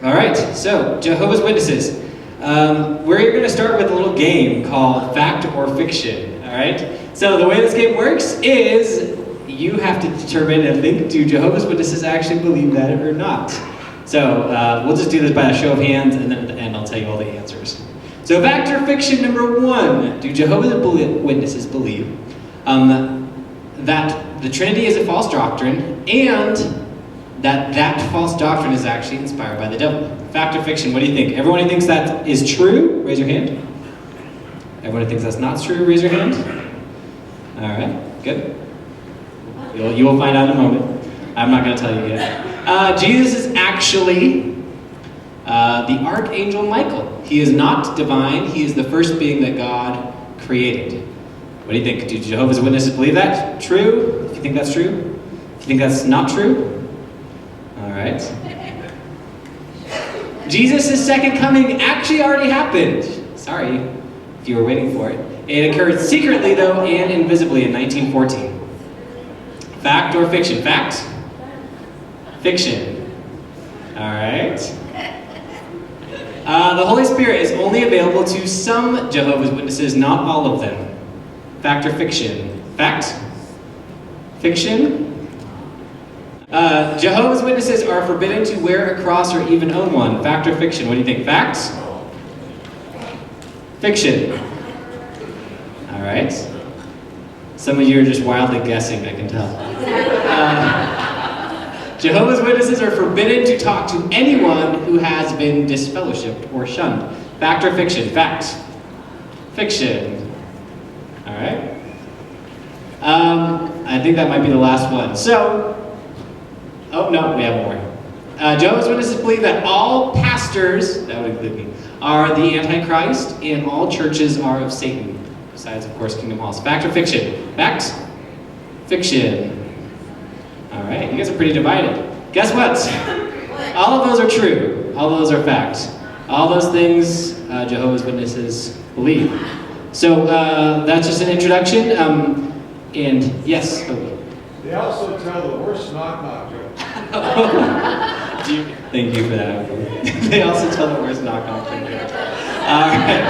All right, so Jehovah's Witnesses. We're going to start with a little game called Fact or Fiction. All right. So the way this game works is you have to determine and think: do Jehovah's Witnesses actually believe that or not? So we'll just do this by a show of hands, and then at the end I'll tell you all the answers. So fact or fiction number 1: do Jehovah's Witnesses believe that the Trinity is a false doctrine, and that false doctrine is actually inspired by the devil? Fact or fiction? What do you think? Everyone who thinks that is true, raise your hand. Everyone who thinks that's not true, raise your hand. All right, good. You will find out in a moment. I'm not going to tell you yet. Jesus is actually the Archangel Michael. He is not divine. He is the first being that God created. What do you think? Do Jehovah's Witnesses believe that? True? If you think that's true? If you think that's not true? All right. Jesus' second coming actually already happened. Sorry if you were waiting for it. It occurred secretly, though, and invisibly in 1914. Fact or fiction? Fact? Fiction. All right. The Holy Spirit is only available to some Jehovah's Witnesses, not all of them. Fact or fiction? Fact? Fiction? Jehovah's Witnesses are forbidden to wear a cross or even own one. Fact or fiction? What do you think? Fact? Fiction. All right. Some of you are just wildly guessing, I can tell. Jehovah's Witnesses are forbidden to talk to anyone who has been disfellowshipped or shunned. Fact or fiction? Fact. Fiction. All right. I think that might be the last one. So, oh no, we have more. Jehovah's Witnesses believe that all pastors, that would include me, are the Antichrist, and all churches are of Satan. Besides, of course, Kingdom Halls. Fact or fiction? Fact? Fiction. All right, you guys are pretty divided. Guess what? All of those are true. All of those are fact. All those things Jehovah's Witnesses believe. So that's just an introduction. And yes? They also tell the worst knock-knock joke. Thank you for that. They also tell the worst knock-knock joke. All right.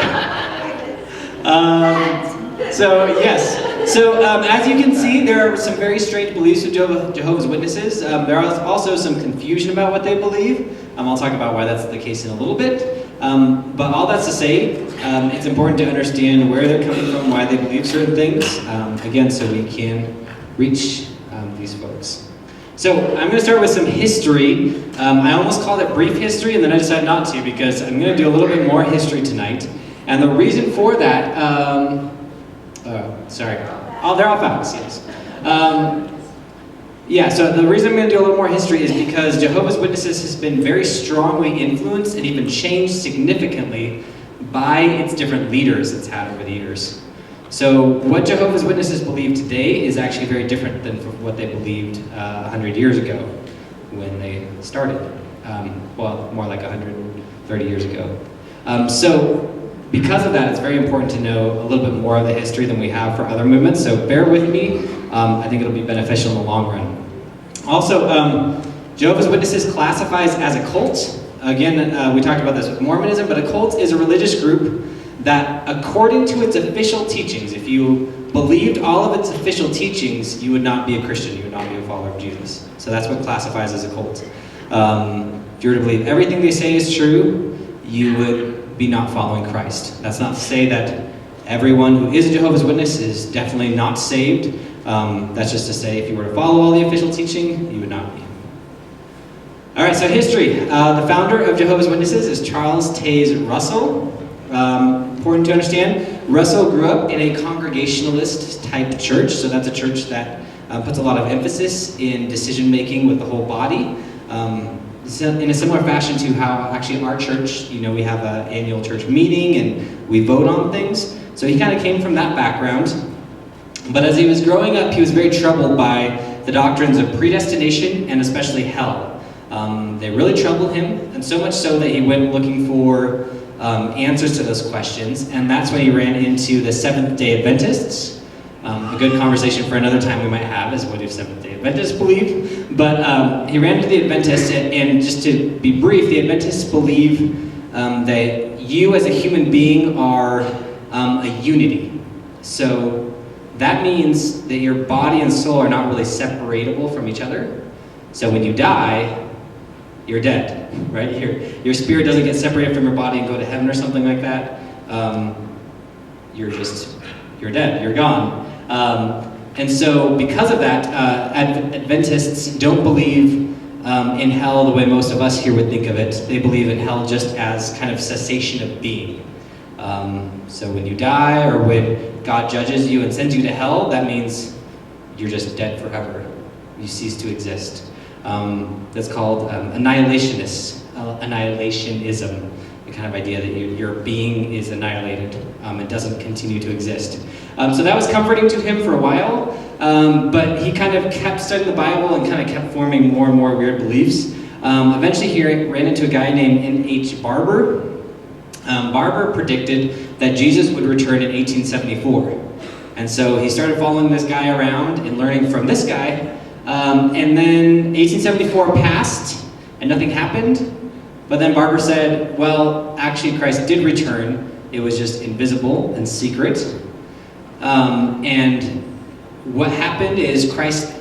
So yes. So as you can see, there are some very strange beliefs of Jehovah's Witnesses. There is also some confusion about what they believe. I'll talk about why that's the case in a little bit. But all that's to say, it's important to understand where they're coming from, why they believe certain things, again, so we can reach these folks. So I'm going to start with some history. I almost called it brief history, and then I decided not to, because I'm going to do a little bit more history tonight. And the reason for that, they're all facts, yes. So the reason I'm going to do a little more history is because Jehovah's Witnesses has been very strongly influenced and even changed significantly by its different leaders it's had over the years. So what Jehovah's Witnesses believe today is actually very different than what they believed 100 years ago when they started. More like 130 years ago. So because of that, it's very important to know a little bit more of the history than we have for other movements, so bear with me. I think it'll be beneficial in the long run. Also, Jehovah's Witnesses classifies as a cult. Again, we talked about this with Mormonism, but a cult is a religious group that, according to its official teachings, if you believed all of its official teachings, you would not be a Christian, you would not be a follower of Jesus. So that's what classifies as a cult. If you were to believe everything they say is true, you would be not following Christ. That's not to say that everyone who is a Jehovah's Witness is definitely not saved. That's just to say if you were to follow all the official teaching, you would not be. All right, so history. The founder of Jehovah's Witnesses is Charles Taze Russell. Important to understand, Russell grew up in a Congregationalist type church, so that's a church that puts a lot of emphasis in decision making with the whole body. In a similar fashion to how actually our church, we have an annual church meeting and we vote on things. So he kind of came from that background. But as he was growing up, he was very troubled by the doctrines of predestination and especially hell. They really troubled him, and so much so that he went looking for answers to those questions, and that's when he ran into the Seventh-day Adventists. A good conversation for another time we might have is what do Seventh-day Adventists believe. But he ran into the Adventists, and just to be brief, the Adventists believe that you as a human being are a unity. So that means that your body and soul are not really separatable from each other. So when you die, you're dead, right? Your spirit doesn't get separated from your body and go to heaven or something like that. You're dead, you're gone. And so because of that, Adventists don't believe in hell the way most of us here would think of it. They believe in hell just as kind of cessation of being. So when you die, or when God judges you and sends you to hell, that means you're just dead forever. You cease to exist. That's called annihilationism, the kind of idea that your being is annihilated. It doesn't continue to exist. So that was comforting to him for a while, but he kind of kept studying the Bible and kind of kept forming more and more weird beliefs. Eventually he ran into a guy named N.H. Barber. Barber predicted that Jesus would return in 1874. And so he started following this guy around and learning from this guy. And then 1874 passed and nothing happened. But then Barber said, well, actually Christ did return. It was just invisible and secret. And what happened is Christ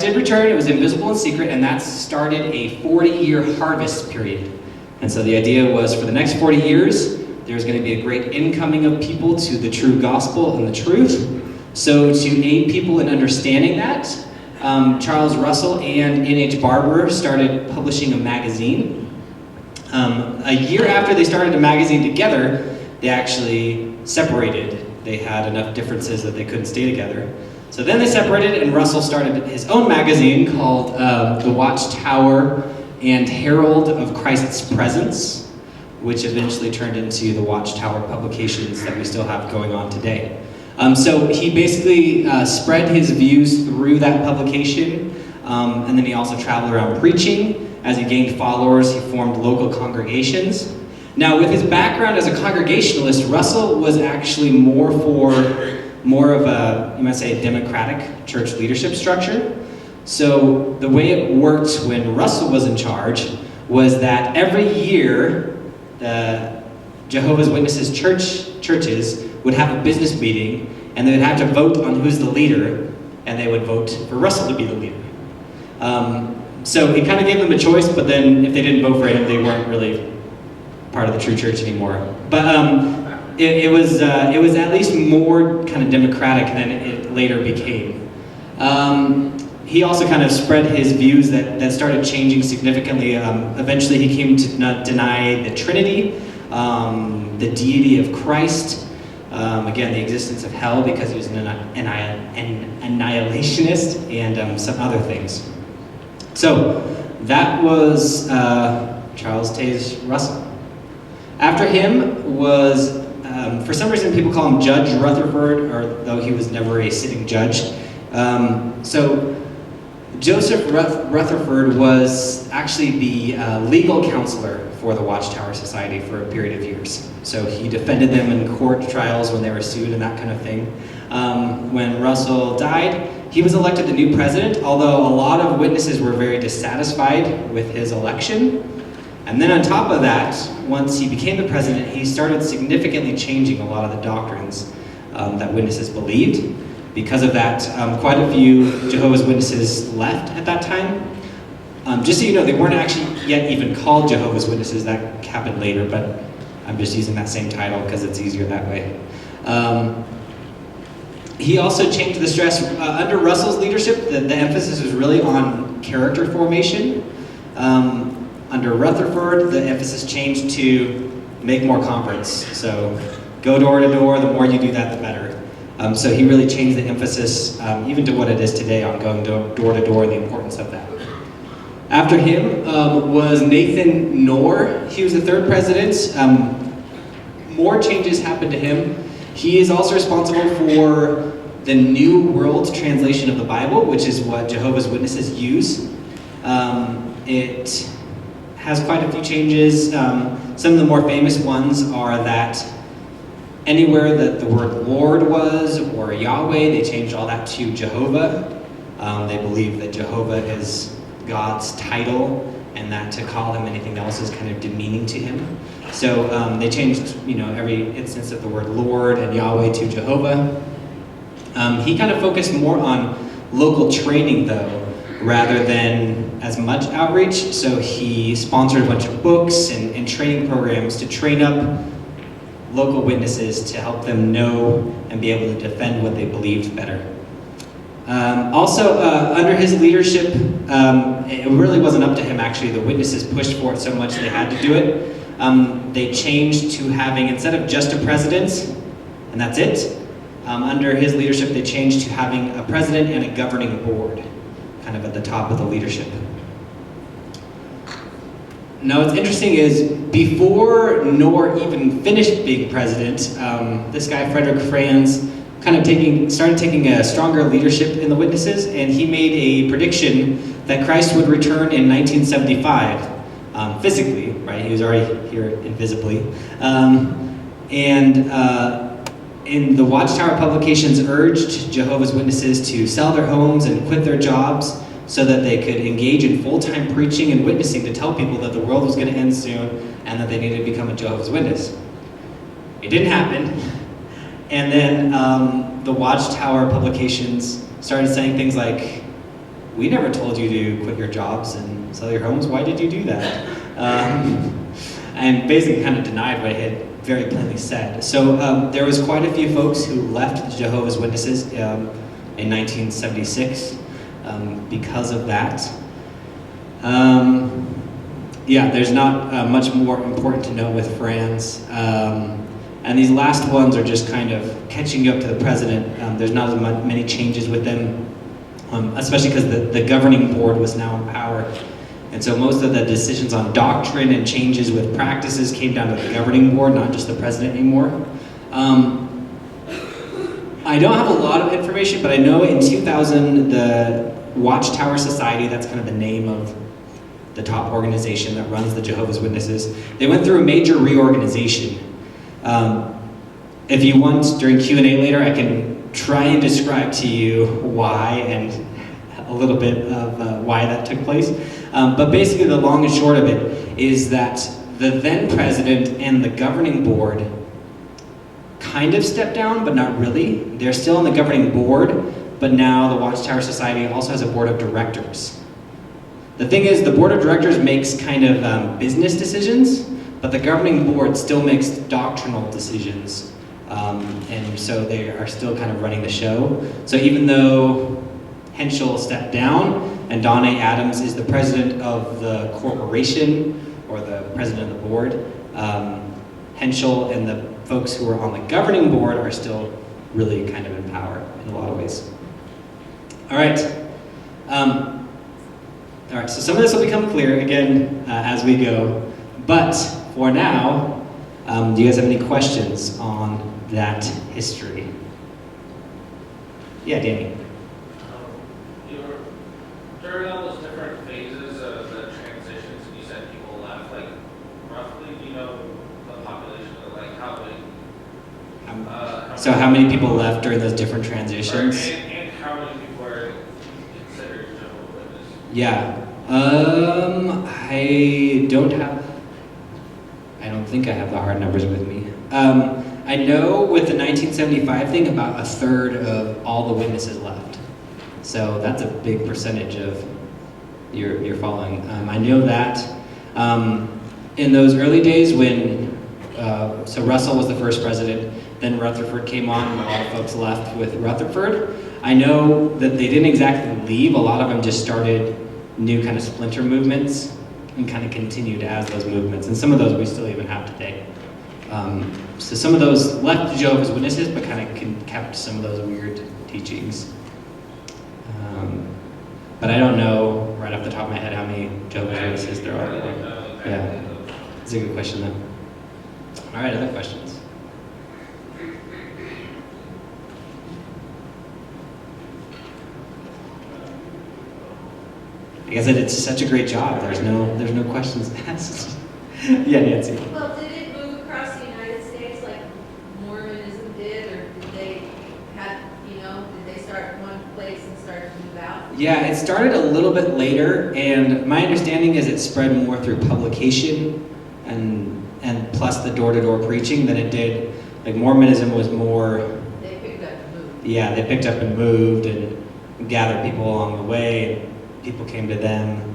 did return. It was invisible and secret, and that started a 40-year harvest period. And so the idea was for the next 40 years, there's going to be a great incoming of people to the true gospel and the truth. So to aid people in understanding that, Charles Russell and N.H. Barber started publishing a magazine. A year after they started a magazine together, they actually separated. They had enough differences that they couldn't stay together. So then they separated, and Russell started his own magazine called The Watchtower and Herald of Christ's Presence, which eventually turned into the Watchtower publications that we still have going on today. So he basically spread his views through that publication, and then he also traveled around preaching. As he gained followers, he formed local congregations. Now, with his background as a Congregationalist, Russell was actually more of a, you might say, democratic church leadership structure. So the way it worked when Russell was in charge was that every year, the Jehovah's Witnesses churches would have a business meeting, and they would have to vote on who's the leader, and they would vote for Russell to be the leader. So he kind of gave them a choice, but then if they didn't vote for him, they weren't really part of the true church anymore. But it was at least more kind of democratic than it later became. He also kind of spread his views that started changing significantly. Eventually he came to not deny the Trinity, the deity of Christ, again, the existence of hell because he was an annihilationist, and some other things. So that was Charles Taze Russell. After him was, for some reason people call him Judge Rutherford, though he was never a sitting judge. So Joseph Rutherford was actually the legal counselor for the Watchtower Society for a period of years. So he defended them in court trials when they were sued and that kind of thing. When Russell died, he was elected the new president, although a lot of witnesses were very dissatisfied with his election. And then on top of that, once he became the president, he started significantly changing a lot of the doctrines that witnesses believed. Because of that, quite a few Jehovah's Witnesses left at that time. Just so you know, they weren't actually yet even called Jehovah's Witnesses. That happened later, but I'm just using that same title because it's easier that way. He also changed the stress. Under Russell's leadership, the emphasis was really on character formation. Under Rutherford, the emphasis changed to make more converts. So go door to door, the more you do that, the better. So he really changed the emphasis, even to what it is today, on going door to door and the importance of that. After him was Nathan Knorr. He was the third president. More changes happened to him. He is also responsible for the New World Translation of the Bible, which is what Jehovah's Witnesses use. It has quite a few changes. Some of the more famous ones are that anywhere that the word Lord was, or Yahweh, they changed all that to Jehovah. They believe that Jehovah is God's title, and that to call him anything else is kind of demeaning to him. So they changed, every instance of the word Lord and Yahweh to Jehovah. He kind of focused more on local training, though, rather than as much outreach. So he sponsored a bunch of books and training programs to train up local witnesses to help them know and be able to defend what they believed better. Also, under his leadership, it really wasn't up to him, actually. The witnesses pushed for it so much they had to do it. They changed to having, instead of just a president, and that's it, under his leadership they changed to having a president and a governing board, kind of at the top of the leadership. Now what's interesting is, before Nor even finished being president, this guy, Frederick Franz, kind of started taking a stronger leadership in the witnesses, and he made a prediction that Christ would return in 1975, physically, right? He was already here invisibly. And the Watchtower publications urged Jehovah's Witnesses to sell their homes and quit their jobs so that they could engage in full-time preaching and witnessing to tell people that the world was going to end soon and that they needed to become a Jehovah's Witness. It didn't happen. And then the Watchtower publications started saying things like, "We never told you to quit your jobs and sell your homes. Why did you do that?" And basically kind of denied what I had very plainly said. So there was quite a few folks who left the Jehovah's Witnesses in 1976 because of that. There's not much more important to know with Franz. And these last ones are just kind of catching you up to the president. There's not as many changes with them, especially because the governing board was now in power. And so most of the decisions on doctrine and changes with practices came down to the governing board, not just the president anymore. I don't have a lot of information, but I know in 2000, the Watchtower Society, that's kind of the name of the top organization that runs the Jehovah's Witnesses, they went through a major reorganization. If you want, during Q&A later, I can try and describe to you why and a little bit of why that took place. But basically the long and short of it is that the then president and the governing board kind of stepped down, but not really. They're still on the governing board, but now the Watchtower Society also has a board of directors. The thing is, the board of directors makes kind of business decisions, but the governing board still makes doctrinal decisions. And so they are still kind of running the show. So even though Henschel stepped down and Don A. Adams is the president of the corporation, or the president of the board, Henschel and the folks who are on the governing board are still really kind of in power in a lot of ways. All right. So some of this will become clear again as we go. But for now, do you guys have any questions on that history? Yeah, Danny. During all those different phases of the transitions, you said people left, like, roughly, do you know the population, like, how big? So how many people left during those different transitions? And how many people are considered Jehovah's Witnesses? Yeah. I don't think I have the hard numbers with me. I know with the 1975 thing, about a third of all the witnesses left. So that's a big percentage of your following. I know that in those early days when, so Russell was the first president, then Rutherford came on, and a lot of folks left with Rutherford. I know that they didn't exactly leave. A lot of them just started new kind of splinter movements and kind of continued as those movements. And some of those we still even have today. So some of those left the Jehovah's Witnesses, but kind of kept some of those weird teachings. But I don't know right off the top of my head how many Jehovah's Witnesses there are. Yeah, it's a good question though. All right, other questions? Like I said, it's such a great job. There's no questions asked. Yeah, Nancy. Well, did it move across the United States like Mormonism did, or did they start in one place and start to move out? Yeah, it started a little bit later, and my understanding is it spread more through publication and plus the door-to-door preaching than it did. Like Mormonism was more. They picked up and moved. Yeah, they picked up and moved and gathered people along the way, and people came to them.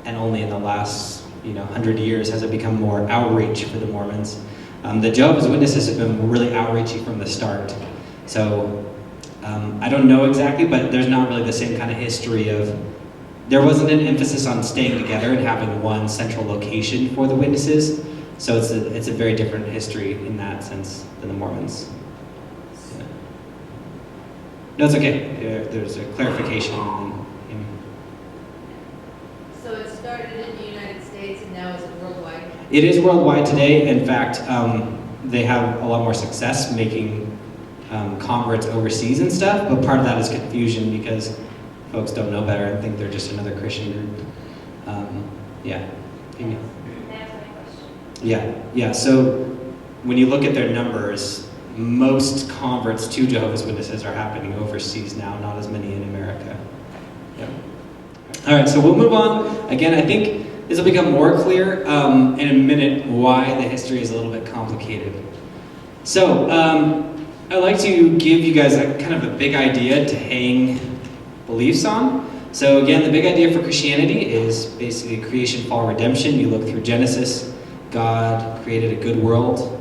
And only in the last 100 years has it become more outreach for the Mormons. The Jehovah's Witnesses have been really outreachy from the start. So I don't know exactly, but there's not really the same kind of history of, there wasn't an emphasis on staying together and having one central location for the witnesses. So it's a very different history in that sense than the Mormons. Yeah. No, it's okay. There's a clarification. So it started in the United States and now is it worldwide? It is worldwide today. In fact, they have a lot more success making converts overseas and stuff, but part of that is confusion because folks don't know better and think they're just another Christian group. Yeah. Amy? That's my question. Yeah. So when you look at their numbers, most converts to Jehovah's Witnesses are happening overseas now, not as many in America. Yeah. All right, so we'll move on. Again, I think this will become more clear in a minute why the history is a little bit complicated. So I'd like to give you guys kind of a big idea to hang beliefs on. So again, the big idea for Christianity is basically creation, fall, redemption. You look through Genesis, God created a good world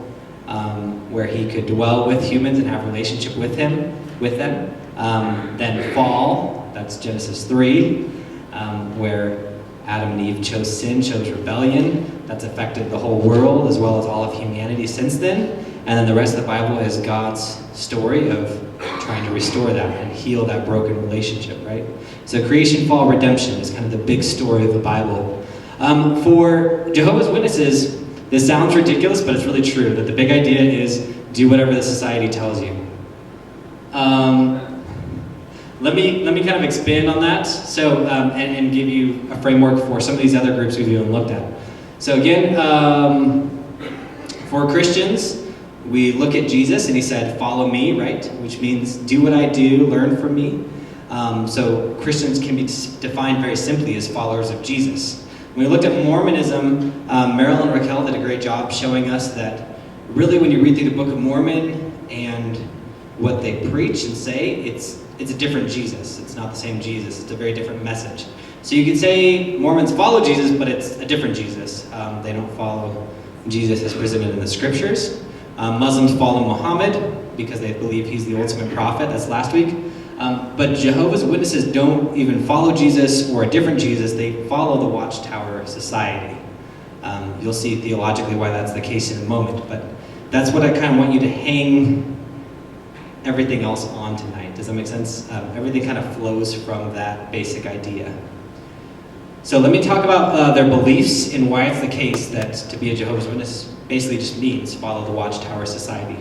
where he could dwell with humans and have a relationship with them. Then fall, that's Genesis 3, where Adam and Eve chose sin, chose rebellion. That's affected the whole world as well as all of humanity since then. And then the rest of the Bible is God's story of trying to restore that and heal that broken relationship, right? So creation, fall, redemption is kind of the big story of the Bible. For Jehovah's Witnesses, this sounds ridiculous, but it's really true, that the big idea is do whatever the society tells you. Let me kind of expand on that and give you a framework for some of these other groups we've even looked at. So again, for Christians, we look at Jesus and he said, follow me, right? Which means do what I do, learn from me. So Christians can be defined very simply as followers of Jesus. When we looked at Mormonism, Meryl and Raquel did a great job showing us that really when you read through the Book of Mormon and what they preach and say, it's a different Jesus. It's not the same Jesus. It's a very different message. So you could say Mormons follow Jesus, but it's a different Jesus. They don't follow Jesus as presented in the scriptures. Muslims follow Muhammad because they believe he's the ultimate prophet. That's last week. But Jehovah's Witnesses don't even follow Jesus or a different Jesus. They follow the Watchtower Society. You'll see theologically why that's the case in a moment. But that's what I kind of want you to hang everything else on tonight. Does that make sense? Everything kind of flows from that basic idea. So let me talk about their beliefs and why it's the case that to be a Jehovah's Witness basically just means follow the Watchtower Society.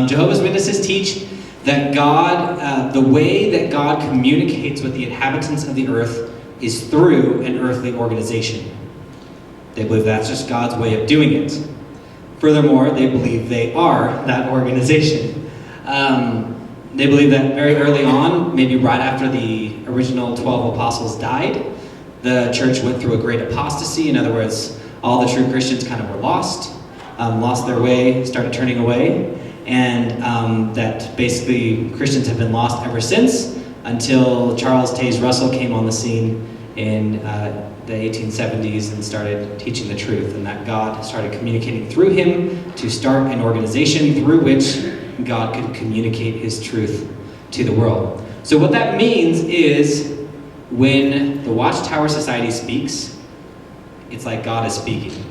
Jehovah's Witnesses teach that God, the way that God communicates with the inhabitants of the earth is through an earthly organization. They believe that's just God's way of doing it. Furthermore, they believe they are that organization. They believe that very early on, maybe right after the original 12 apostles died, the church went through a great apostasy. In other words, all the true Christians kind of were lost their way, started turning away, and that basically Christians have been lost ever since until Charles Taze Russell came on the scene in the 1870s and started teaching the truth, and that God started communicating through him to start an organization through which God could communicate his truth to the world. So what that means is when the Watchtower Society speaks, it's like God is speaking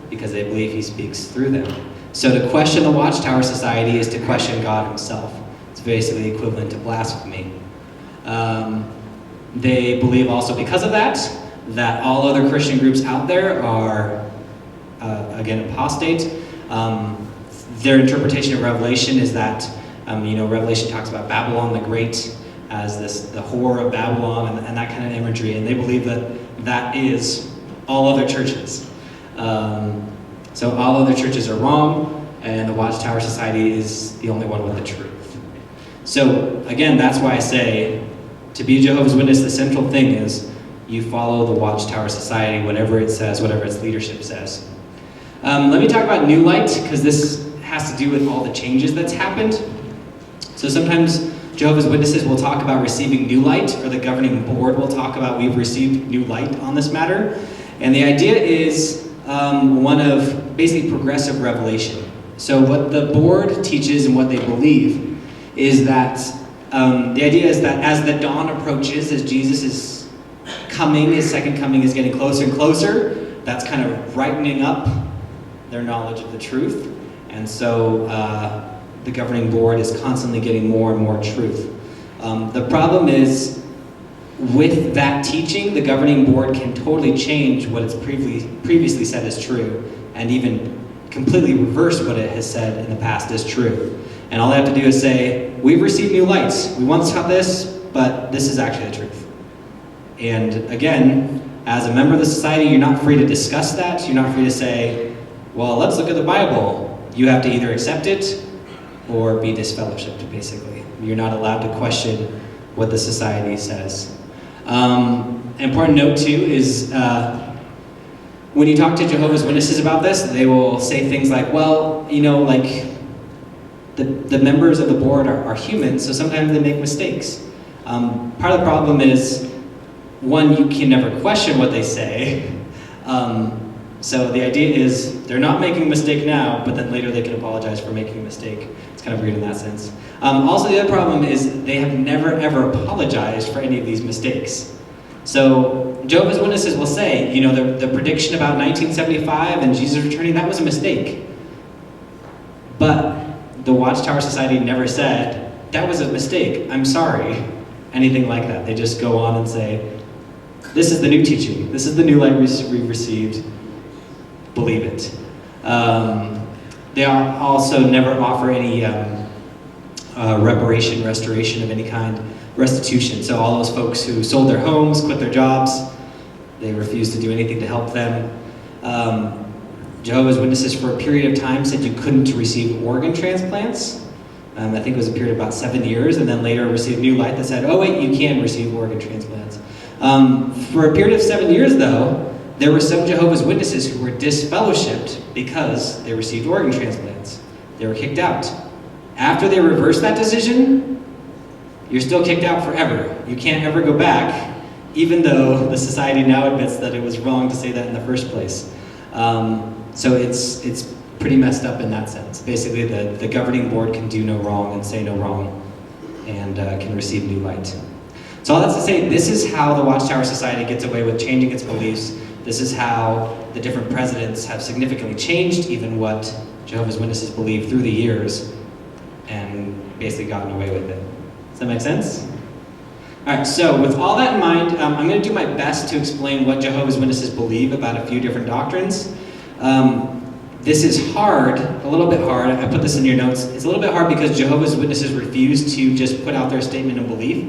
because they believe he speaks through them. So to question the Watchtower Society is to question God himself. It's basically equivalent to blasphemy. They believe also because of that all other Christian groups out there are, again, apostate. Their interpretation of Revelation is that, Revelation talks about Babylon the Great as the whore of Babylon and that kind of imagery, and they believe that is all other churches. So all other churches are wrong, and the Watchtower Society is the only one with the truth. So again, that's why I say To be a Jehovah's Witness, the central thing is you follow the Watchtower Society, whatever it says, whatever its leadership says. Let me talk about New Light, because this has to do with all the changes that's happened. So sometimes Jehovah's Witnesses will talk about receiving new light, or the governing board will talk about we've received new light on this matter. And the idea is one of basically progressive revelation. So what the board teaches and what they believe is that the idea is that as the dawn approaches, as Jesus is coming, his second coming is getting closer and closer, that's kind of brightening up their knowledge of the truth. And so the governing board is constantly getting more and more truth. The problem is, with that teaching, the governing board can totally change what it's previously said is true, and even completely reverse what it has said in the past is true. And all they have to do is say, we've received new lights. We once taught this, but this is actually the truth. And again, as a member of the society, you're not free to discuss that. You're not free to say, well, let's look at the Bible. You have to either accept it or be disfellowshipped, basically. You're not allowed to question what the society says. Important note, too, is when you talk to Jehovah's Witnesses about this, they will say things like, well, you know, like, the members of the board are human, so sometimes they make mistakes. Part of the problem is, one, you can never question what they say. So the idea is they're not making a mistake now, but then later they can apologize for making a mistake. It's kind of weird in that sense. Also, the other problem is they have never, ever apologized for any of these mistakes. So Jehovah's Witnesses will say, you know, the prediction about 1975 and Jesus returning, that was a mistake. But the Watchtower Society never said, that was a mistake, I'm sorry, anything like that. They just go on and say, this is the new teaching, this is the new light we've received, believe it. They also never offer any restoration of any kind, restitution. So all those folks who sold their homes, quit their jobs, they refuse to do anything to help them. Jehovah's Witnesses for a period of time said you couldn't receive organ transplants. I think it was a period of about 7 years, and then later received new light that said, oh wait, you can receive organ transplants. For a period of 7 years though, there were some Jehovah's Witnesses who were disfellowshipped because they received organ transplants. They were kicked out. After they reversed that decision, you're still kicked out forever. You can't ever go back, even though the society now admits that it was wrong to say that in the first place. So it's pretty messed up in that sense. Basically, the governing board can do no wrong and say no wrong, and can receive new light. So all that's to say, this is how the Watchtower Society gets away with changing its beliefs. This is how the different presidents have significantly changed even what Jehovah's Witnesses believe through the years, and basically gotten away with it. Does that make sense? All right, so with all that in mind, I'm going to do my best to explain what Jehovah's Witnesses believe about a few different doctrines. This is hard, a little bit hard. I put this in your notes. It's a little bit hard because Jehovah's Witnesses refuse to just put out their statement of belief.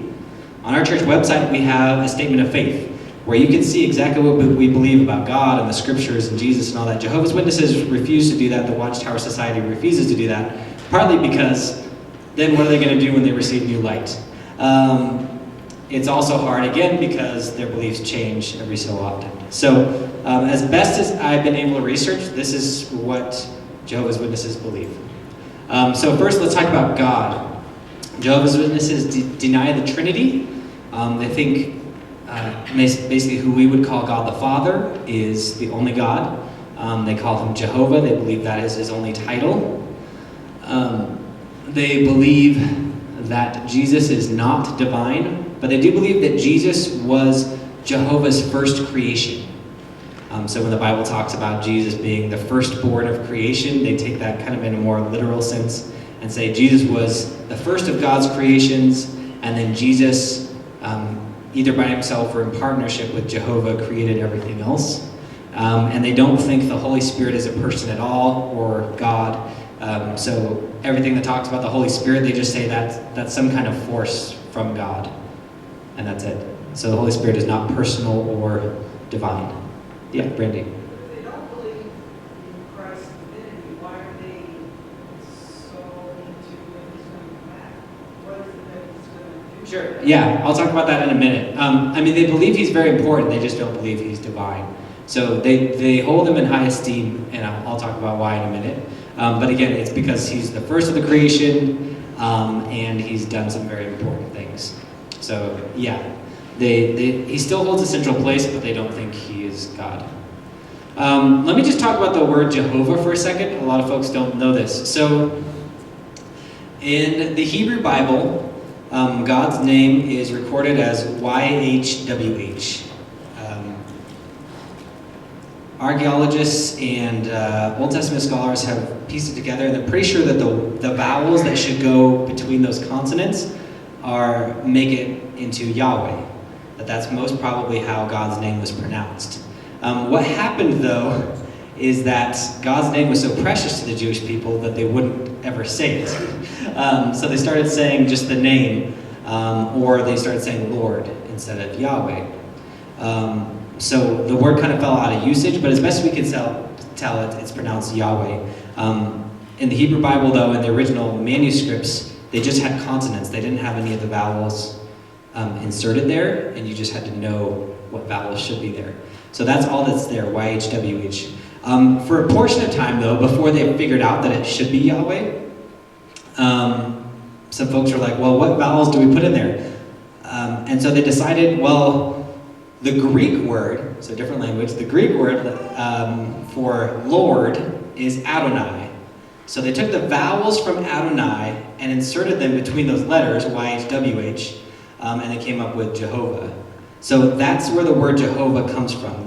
On our church website, we have a statement of faith where you can see exactly what we believe about God and the scriptures and Jesus and all that. Jehovah's Witnesses refuse to do that. The Watchtower Society refuses to do that, partly because then what are they going to do when they receive new light? It's also hard, again, because their beliefs change every so often. So as best as I've been able to research, this is what Jehovah's Witnesses believe. So first, let's talk about God. Jehovah's Witnesses deny the Trinity. They think basically who we would call God the Father is the only God. They call him Jehovah. They believe that is his only title. They believe that Jesus is not divine, but they do believe that Jesus was Jehovah's first creation. So when the Bible talks about Jesus being the firstborn of creation, they take that kind of in a more literal sense and say Jesus was the first of God's creations, and then Jesus, either by himself or in partnership with Jehovah, created everything else. And they don't think the Holy Spirit is a person at all, or God. So everything that talks about the Holy Spirit, they just say that's some kind of force from God. And that's it. So the Holy Spirit is not personal or divine. Yeah, Brandy. If they don't believe in Christ's divinity, why are they so into when he's coming back? What is it that he's going to do? Sure. Yeah, I'll talk about that in a minute. I mean, they believe he's very important, they just don't believe he's divine. So they hold him in high esteem, and I'll talk about why in a minute. But again, it's because he's the first of the creation, and he's done some very important things. So yeah, he still holds a central place, but they don't think he is God. Let me just talk about the word Jehovah for a second. A lot of folks don't know this. So in the Hebrew Bible, God's name is recorded as YHWH. Archaeologists and Old Testament scholars have pieced it together, and they're pretty sure that the vowels that should go between those consonants make it into Yahweh. That's most probably how God's name was pronounced. What happened, though, is that God's name was so precious to the Jewish people that they wouldn't ever say it. So they started saying just the name, or they started saying Lord instead of Yahweh. So the word kind of fell out of usage, but as best we can tell it's pronounced Yahweh. In the Hebrew Bible, though, in the original manuscripts, they just had consonants. They didn't have any of the vowels inserted there, and you just had to know what vowels should be there. So that's all that's there, YHWH. For a portion of time, though, before they figured out that it should be Yahweh, some folks were like, well, what vowels do we put in there? And so they decided, well, the Greek word, so different language, the Greek word for Lord is Adonai. So they took the vowels from Adonai and inserted them between those letters, YHWH, and they came up with Jehovah. So that's where the word Jehovah comes from.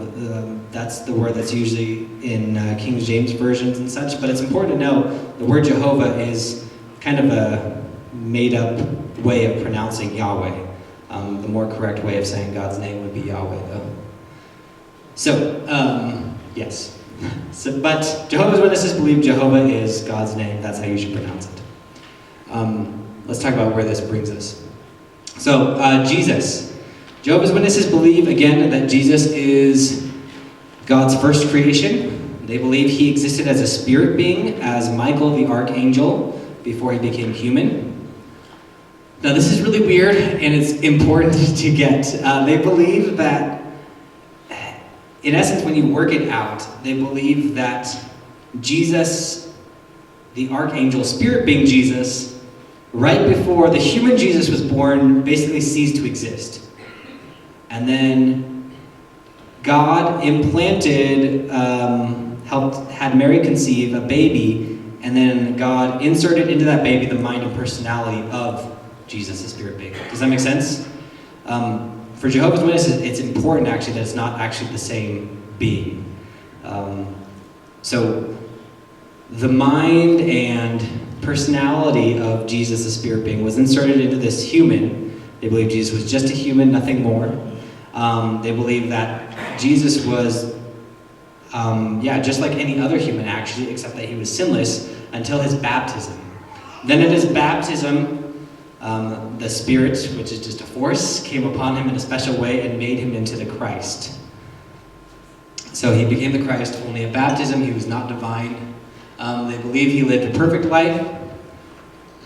That's the word that's usually in King James versions and such, but it's important to know the word Jehovah is kind of a made-up way of pronouncing Yahweh. The more correct way of saying God's name would be Yahweh, though. So, yes. But Jehovah's Witnesses believe Jehovah is God's name. That's how you should pronounce it. Let's talk about where this brings us. So, Jesus. Jehovah's Witnesses believe, again, that Jesus is God's first creation. They believe he existed as a spirit being, as Michael the archangel, before he became human. Now, this is really weird, and it's important to get. They believe that, in essence, when you work it out, they believe that Jesus, the archangel, spirit being Jesus, right before the human Jesus was born, basically ceased to exist. And then God implanted, had Mary conceive a baby, and then God inserted into that baby the mind and personality of Jesus, the spirit being. Does that make sense? For Jehovah's Witnesses, it's important actually that it's not actually the same being. So the mind and personality of Jesus, the spirit being, was inserted into this human. They believe Jesus was just a human, nothing more. They believe that Jesus was, just like any other human actually, except that he was sinless until his baptism. Then at his baptism, the Spirit, which is just a force, came upon him in a special way and made him into the Christ. So he became the Christ only at baptism. He was not divine. They believe he lived a perfect life.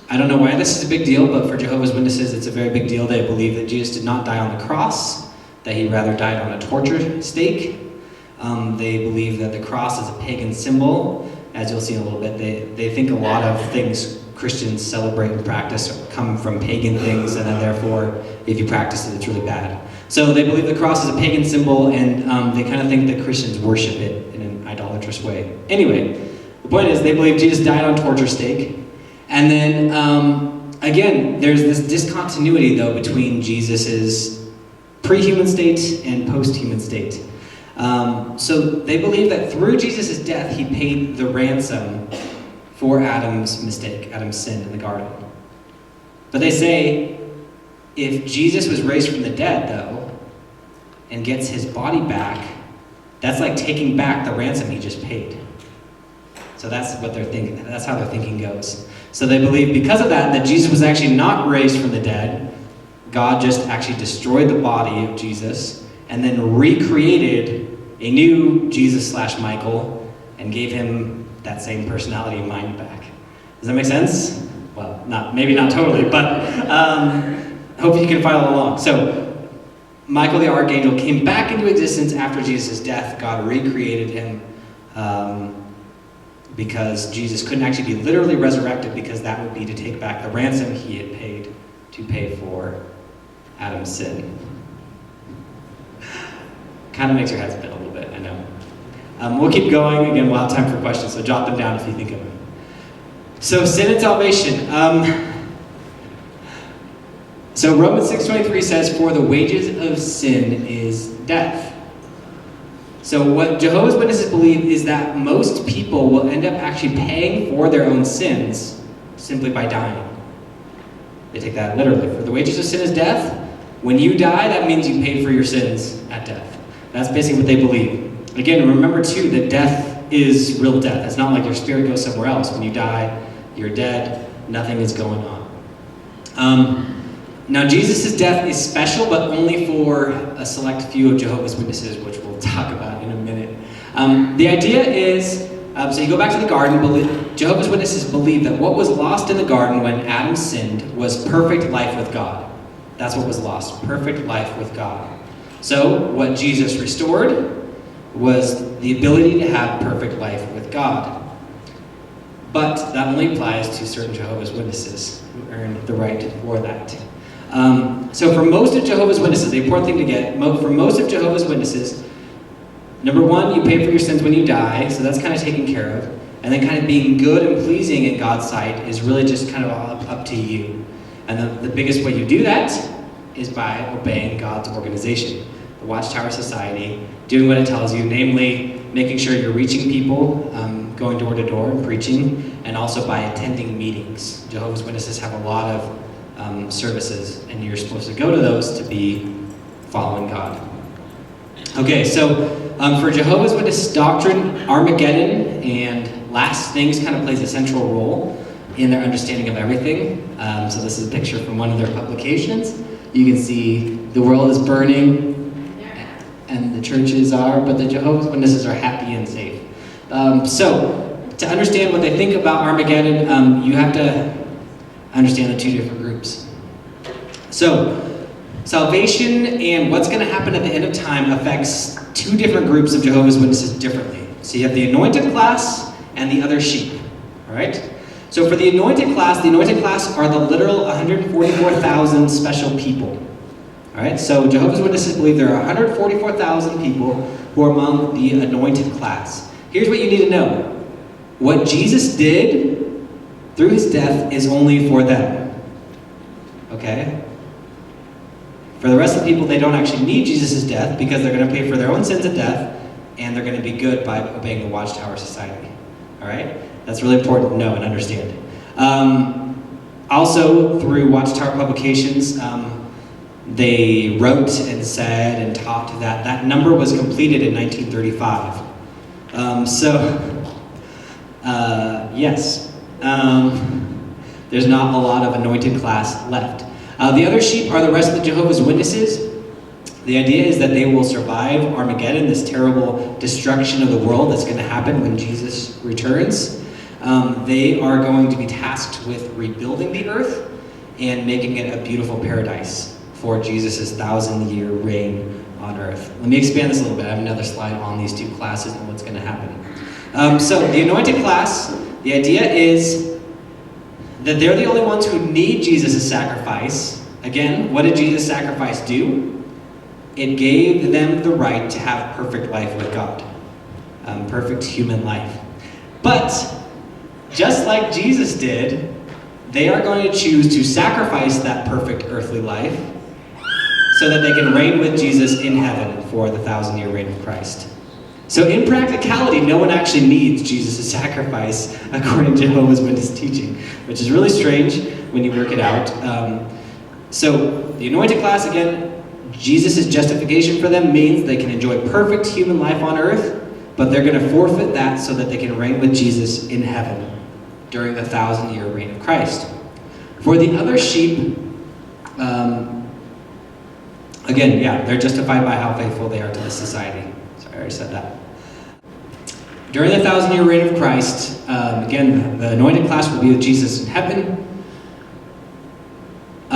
I don't know why this is a big deal, but for Jehovah's Witnesses, it's a very big deal. They believe that Jesus did not die on the cross, that he rather died on a torture stake. They believe that the cross is a pagan symbol. As you'll see in a little bit, they think a lot of things Christians celebrate and practice come from pagan things, and then therefore, if you practice it, it's really bad. So they believe the cross is a pagan symbol, and they kind of think that Christians worship it in an idolatrous way. Anyway, the point is they believe Jesus died on torture stake, and then, again, there's this discontinuity, though, between Jesus's pre-human state and post-human state. So they believe that through Jesus' death, he paid the ransom for Adam's mistake, Adam's sin in the garden. But they say, if Jesus was raised from the dead, though, and gets his body back, that's like taking back the ransom he just paid. So that's what they're thinking. That's how their thinking goes. So they believe because of that Jesus was actually not raised from the dead. God just actually destroyed the body of Jesus and then recreated a new Jesus/Michael and gave him that same personality and mind back. Does that make sense? Well, maybe not totally, but hope you can follow along. So, Michael the archangel came back into existence after Jesus' death. God recreated him because Jesus couldn't actually be literally resurrected, because that would be to take back the ransom he had paid to pay for Adam's sin. Kind of makes your head spin a little bit, I know. We'll keep going. Again, we'll have time for questions, so jot them down if you think of them. So, sin and salvation. So Romans 6:23 says, "For the wages of sin is death." So what Jehovah's Witnesses believe is that most people will end up actually paying for their own sins simply by dying. They take that literally. For the wages of sin is death. When you die, that means you paid for your sins at death. That's basically what they believe. Again, remember too that death is real death. It's not like your spirit goes somewhere else. When you die, you're dead. Nothing is going on. Now, Jesus' death is special, but only for a select few of Jehovah's Witnesses, which we'll talk about in a minute. The idea is, so you go back to the garden, Jehovah's Witnesses believe that what was lost in the garden when Adam sinned was perfect life with God. That's what was lost, perfect life with God. So, what Jesus restored was the ability to have perfect life with God. But that only applies to certain Jehovah's Witnesses who earn the right for that. So for most of Jehovah's Witnesses, the important thing to get, for most of Jehovah's Witnesses, number one, you pay for your sins when you die, so that's kind of taken care of. And then kind of being good and pleasing in God's sight is really just kind of all up to you. And the biggest way you do that is by obeying God's organization, the Watchtower Society, doing what it tells you, namely making sure you're reaching people, going door to door and preaching, and also by attending meetings. Jehovah's Witnesses have a lot of services, and you're supposed to go to those to be following God. Okay, so for Jehovah's Witness doctrine, Armageddon and last things kind of plays a central role in their understanding of everything. So this is a picture from one of their publications. You can see the world is burning, and the churches are, but the Jehovah's Witnesses are happy and safe. So to understand what they think about Armageddon, you have to understand the two different groups. So, salvation and what's going to happen at the end of time affects two different groups of Jehovah's Witnesses differently. So you have the anointed class and the other sheep. All right? So for the anointed class are the literal 144,000 special people. All right? So Jehovah's Witnesses believe there are 144,000 people who are among the anointed class. Here's what you need to know. What Jesus did through his death is only for them. Okay? For the rest of the people, they don't actually need Jesus' death because they're going to pay for their own sins at death, and they're going to be good by obeying the Watchtower Society. All right? That's really important to know and understand. Also, through Watchtower publications, they wrote and said and taught that that number was completed in 1935. Yes. There's not a lot of anointed class left. The other sheep are the rest of the Jehovah's Witnesses. The idea is that they will survive Armageddon, this terrible destruction of the world that's going to happen when Jesus returns. They are going to be tasked with rebuilding the earth and making it a beautiful paradise for Jesus' 1,000-year reign on earth. Let me expand this a little bit. I have another slide on these two classes and what's going to happen. So the anointed class, the idea is that they're the only ones who need Jesus' sacrifice. Again, what did Jesus' sacrifice do? It gave them the right to have perfect life with God. Perfect human life. But, just like Jesus did, they are going to choose to sacrifice that perfect earthly life so that they can reign with Jesus in heaven for the 1,000-year reign of Christ. So in practicality, no one actually needs Jesus' sacrifice according to Jehovah's Witness teaching, which is really strange when you work it out. So the anointed class, again, Jesus' justification for them means they can enjoy perfect human life on earth, but they're going to forfeit that so that they can reign with Jesus in heaven during the 1,000-year reign of Christ. For the other sheep, again, they're justified by how faithful they are to this society. Sorry, I already said that. During the 1,000-year reign of Christ, again, the anointed class will be with Jesus in heaven.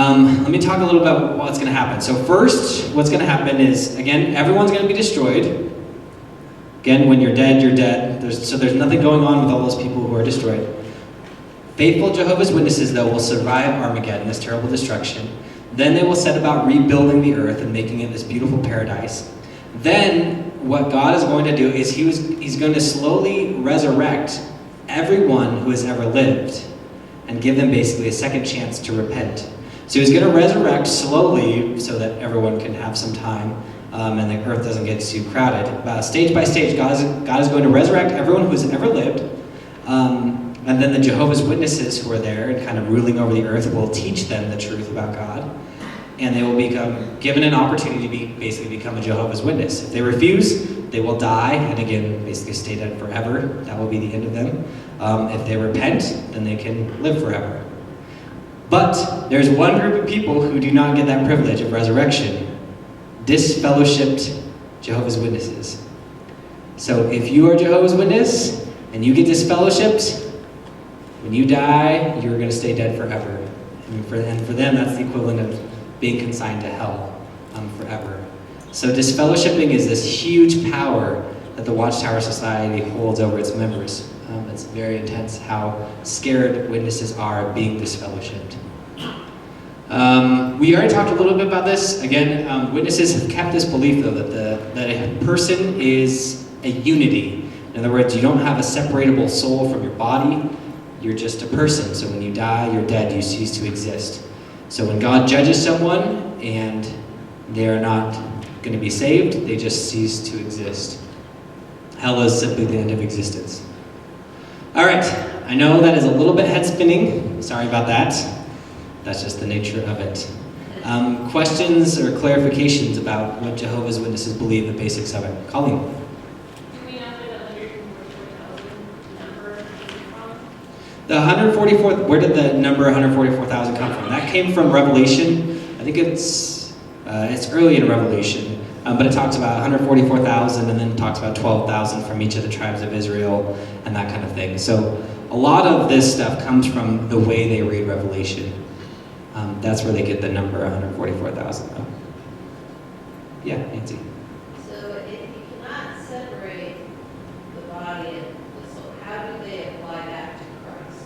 Let me talk a little about what's going to happen. So first, what's going to happen is, again, everyone's going to be destroyed. Again, when you're dead, you're dead. There's nothing going on with all those people who are destroyed. Faithful Jehovah's Witnesses, though, will survive Armageddon, this terrible destruction. Then they will set about rebuilding the earth and making it this beautiful paradise. Then, what God is going to do is He's going to slowly resurrect everyone who has ever lived and give them basically a second chance to repent. So He's going to resurrect slowly so that everyone can have some time and the earth doesn't get too crowded. Stage by stage, God is going to resurrect everyone who has ever lived. And then the Jehovah's Witnesses who are there and kind of ruling over the earth will teach them the truth about God. And they will become given an opportunity to basically become a Jehovah's Witness. If they refuse, they will die and again basically stay dead forever. That will be the end of them. If they repent, then they can live forever. But there's one group of people who do not get that privilege of resurrection. Disfellowshipped Jehovah's Witnesses. So if you are a Jehovah's Witness and you get disfellowshipped, when you die, you're going to stay dead forever. And for them, that's the equivalent of being consigned to hell forever. So disfellowshipping is this huge power that the Watchtower Society holds over its members. It's very intense how scared witnesses are of being disfellowshipped. We already talked a little bit about this. Again, witnesses have kept this belief, though, that a person is a unity. In other words, you don't have a separable soul from your body. You're just a person. So when you die, you're dead. You cease to exist. So when God judges someone and they are not going to be saved, they just cease to exist. Hell is simply the end of existence. All right, I know that is a little bit head spinning. Sorry about that. That's just the nature of it. Questions or clarifications about what Jehovah's Witnesses believe, the basics of it? Colleen. Do we know where the 144,000 number came from? The 144th, where did the number 144,000 come from? That came from Revelation. I think it's early in Revelation, but it talks about 144,000 and then it talks about 12,000 from each of the tribes of Israel and that kind of thing. So a lot of this stuff comes from the way they read Revelation. That's where they get the number 144,000 though. Yeah, Nancy. So if you cannot separate the body and the soul, how do they apply that to Christ?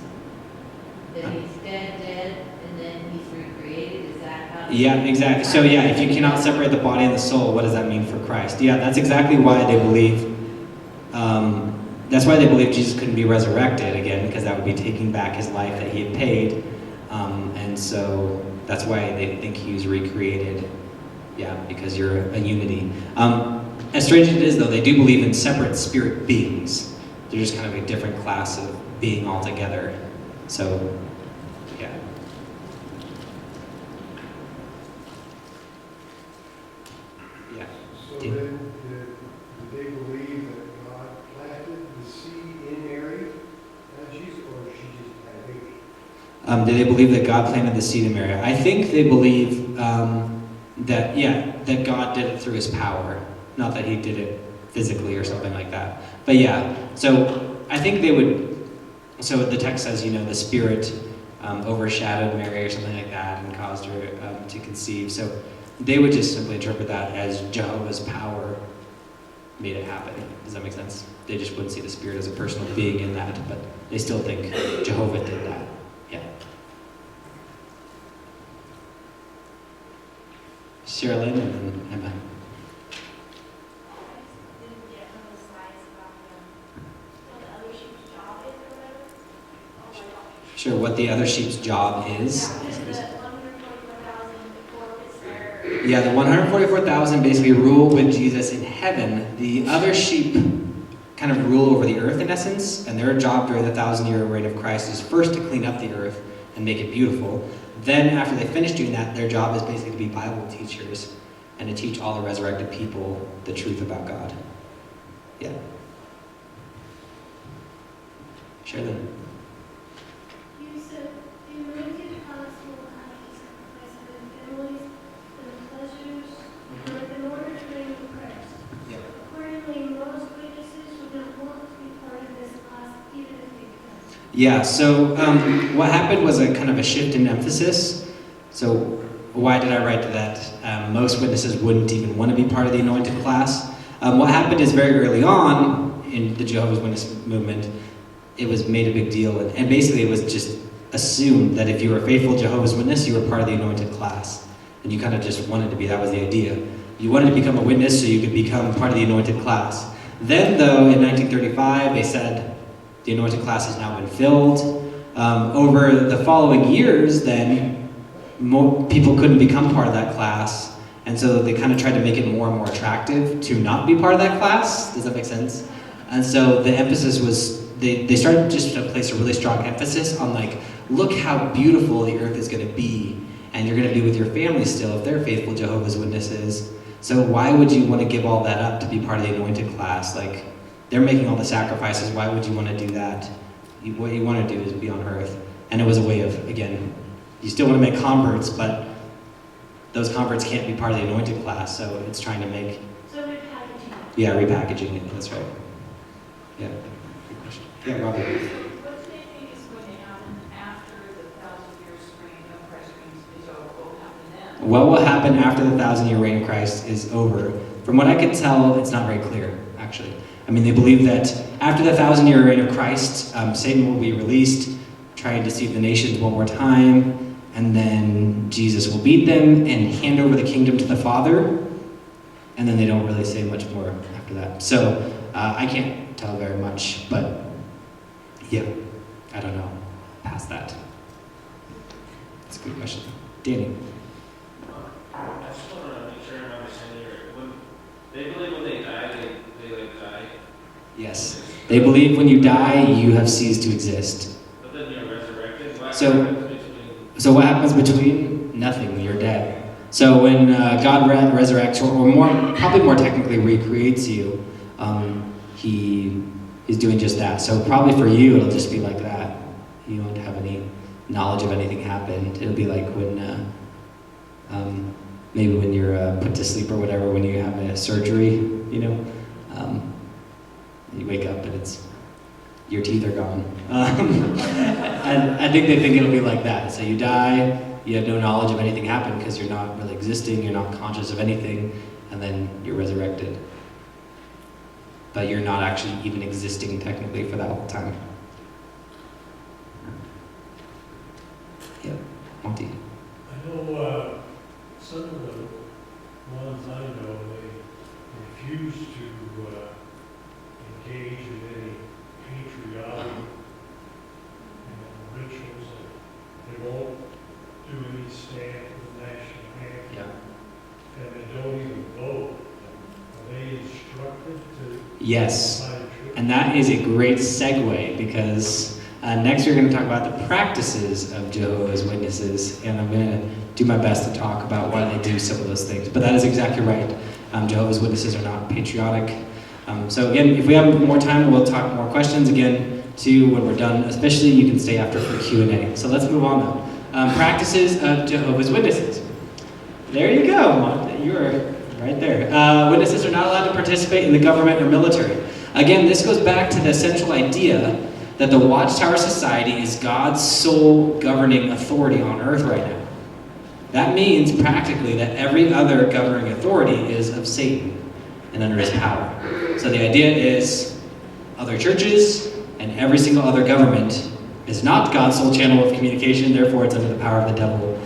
That he's dead, and then he's recreated? Is that how? Yeah, exactly. So yeah, if you cannot separate the body and the soul, what does that mean for Christ? Yeah, that's exactly why they believe. That's why they believe Jesus couldn't be resurrected again, because that would be taking back his life that he had paid. And so that's why they think he was recreated. Yeah, because you're a unity. As strange as it is, though, they do believe in separate spirit beings. They're just kind of a different class of being altogether. So, yeah. Yeah. So then, did they believe that God planted the seed in Mary and Jesus, or she just had a baby? Do they believe that God planted the seed in Mary? I think they believe that God did it through his power, not that he did it physically or something like that. But yeah, so I think they would, so the text says, the Spirit overshadowed Mary or something like that and caused her to conceive. So they would just simply interpret that as Jehovah's power made it happen. Does that make sense? They just wouldn't see the Spirit as a personal being in that, but they still think Jehovah did that. Yeah. Sherilyn and then Emma. Didn't get on the slides about what the other sheep's job is or whatever. Oh my gosh. Sure, what the other sheep's job is. Yeah, is the 144,000 before it's there? Yeah, the 144,000 basically rule with Jesus in heaven. The other sheep kind of rule over the earth in essence, and their job during the 1,000-year reign of Christ is first to clean up the earth and make it beautiful. Then after they finish doing that, their job is basically to be Bible teachers and to teach all the resurrected people the truth about God. Yeah. Sherilyn. You said the American gospel has sacrifice for families and pleasures in order to reign with Christ. Yeah. Accordingly, most witnesses would not want to be part of this class, even if they could. Yeah, so what happened was a kind of a shift in emphasis. So why did I write that most witnesses wouldn't even want to be part of the anointed class? What happened is very early on in the Jehovah's Witness movement, it was made a big deal. And basically it was just assumed that if you were a faithful Jehovah's Witness, you were part of the anointed class. And you kind of just wanted to be, that was the idea. You wanted to become a witness so you could become part of the anointed class. Then though, in 1935, they said the anointed class has now been filled. Over the following years then, people couldn't become part of that class. And so they kind of tried to make it more and more attractive to not be part of that class. Does that make sense? And so the emphasis was, they started just to place a really strong emphasis on like, look how beautiful the earth is going to be. And you're going to be with your family still if they're faithful Jehovah's Witnesses. So why would you want to give all that up to be part of the anointed class? Like, they're making all the sacrifices. Why would you want to do that? What you want to do is be on earth. And it was a way of, again, you still want to make converts, but those converts can't be part of the anointed class, so it's trying to make... So repackaging it. Yeah, repackaging it, that's right. Yeah, good question. Yeah, Robert. What do they think is going to happen after the 1,000 years reign of Christ is over? What will happen then? What will happen after the 1,000-year reign of Christ is over? From what I can tell, it's not very clear, actually. I mean, they believe that after the 1,000-year reign of Christ, Satan will be released, try and deceive the nations one more time, and then Jesus will beat them and hand over the kingdom to the Father, and then they don't really say much more after that. So I can't tell very much, but yeah, I don't know past that. That's a good question. Danny. I just want to make sure I'm understanding here. When they believe when they die, they like die. Yes. They believe when you die, you have ceased to exist. But then you're resurrected. What So- happens between? So what happens between? Nothing. You're dead. So when God resurrects, or probably more technically recreates you, He is doing just that. So probably for you, it'll just be like that. You won't have any knowledge of anything happened. It'll be like when, maybe when you're put to sleep or whatever, when you have a surgery, you know, you wake up and it's, your teeth are gone. And I think they think it'll be like that. So you die, you have no knowledge of anything happened because you're not really existing, you're not conscious of anything, and then you're resurrected. But you're not actually even existing technically for that whole time. Yeah, Monty. I know some of the ones I know, they refuse to engage in any patriotic rituals. They won't do any stand with the national anthem, and they don't even vote. Are they instructed to? Yes. buy the trip? And that is a great segue because next we're going to talk about the practices of Jehovah's Witnesses, and I'm going to do my best to talk about why they do some of those things. But that is exactly right. Jehovah's Witnesses are not patriotic. So again, if we have more time, we'll talk more questions again too when we're done. Especially you can stay after for Q&A. So let's move on though. Practices of Jehovah's Witnesses. There you go, Mon. You are right there. Witnesses are not allowed to participate in the government or military. Again, this goes back to the central idea that the Watchtower Society is God's sole governing authority on earth right now. That means practically that every other governing authority is of Satan and under his power. So the idea is other churches and every single other government is not God's sole channel of communication, therefore it's under the power of the devil.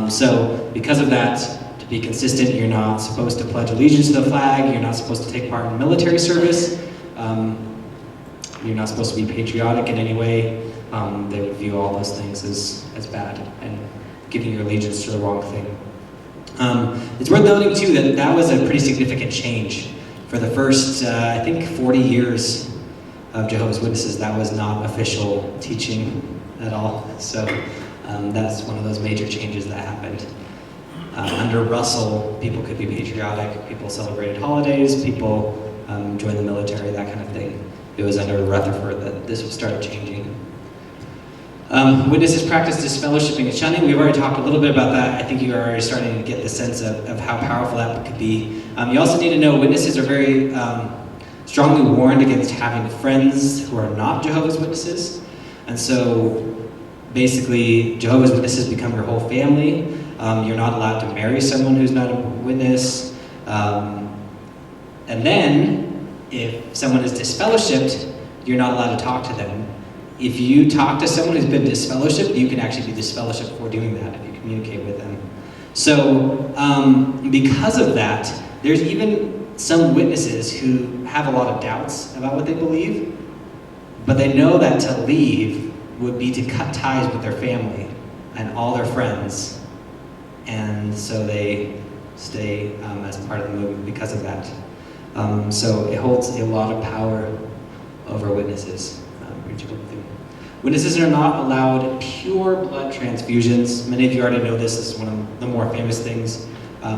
So because of that, to be consistent, you're not supposed to pledge allegiance to the flag, you're not supposed to take part in military service, you're not supposed to be patriotic in any way. They would view all those things as bad and giving your allegiance to the wrong thing. It's worth noting too that that was a pretty significant change. For the first, I think 40 years of Jehovah's Witnesses, that was not official teaching at all. So that's one of those major changes that happened. Under Russell, people could be patriotic, people celebrated holidays, people joined the military, that kind of thing. It was under Rutherford that this started changing. Witnesses practice disfellowshipping and shunning. We've already talked a little bit about that. I think you are already starting to get the sense of how powerful that could be. You also need to know witnesses are very strongly warned against having friends who are not Jehovah's Witnesses. And so basically, Jehovah's Witnesses become your whole family. You're not allowed to marry someone who's not a witness. And then, if someone is disfellowshipped, you're not allowed to talk to them. If you talk to someone who's been disfellowshipped, you can actually be disfellowshipped for doing that if you communicate with them. So, because of that, there's even some witnesses who have a lot of doubts about what they believe, but they know that to leave would be to cut ties with their family and all their friends, and so they stay as part of the movement because of that. So it holds a lot of power over witnesses. Witnesses are not allowed pure blood transfusions. Many of you already know this. This is one of the more famous things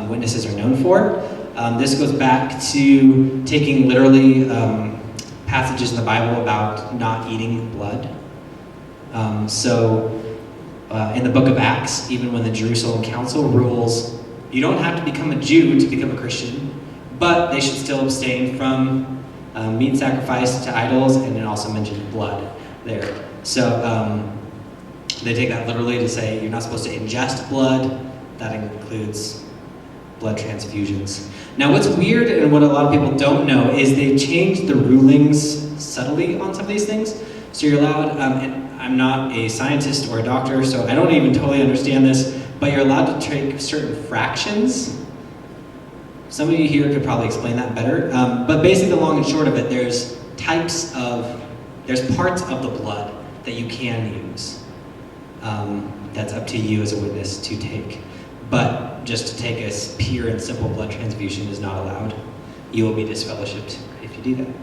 witnesses are known for. This goes back to taking literally passages in the Bible about not eating blood. In the book of Acts, even when the Jerusalem Council rules, you don't have to become a Jew to become a Christian, but they should still abstain from meat sacrifice to idols, and it also mentions blood there. So they take that literally to say you're not supposed to ingest blood. That includes blood transfusions. Now what's weird and what a lot of people don't know is they've changed the rulings subtly on some of these things. So you're allowed, and I'm not a scientist or a doctor, so I don't even totally understand this, but you're allowed to take certain fractions. Some of you here could probably explain that better. But basically the long and short of it, there's parts of the blood that you can use. That's up to you as a witness to take. But just to take a pure and simple blood transfusion is not allowed. You will be disfellowshipped if you do that.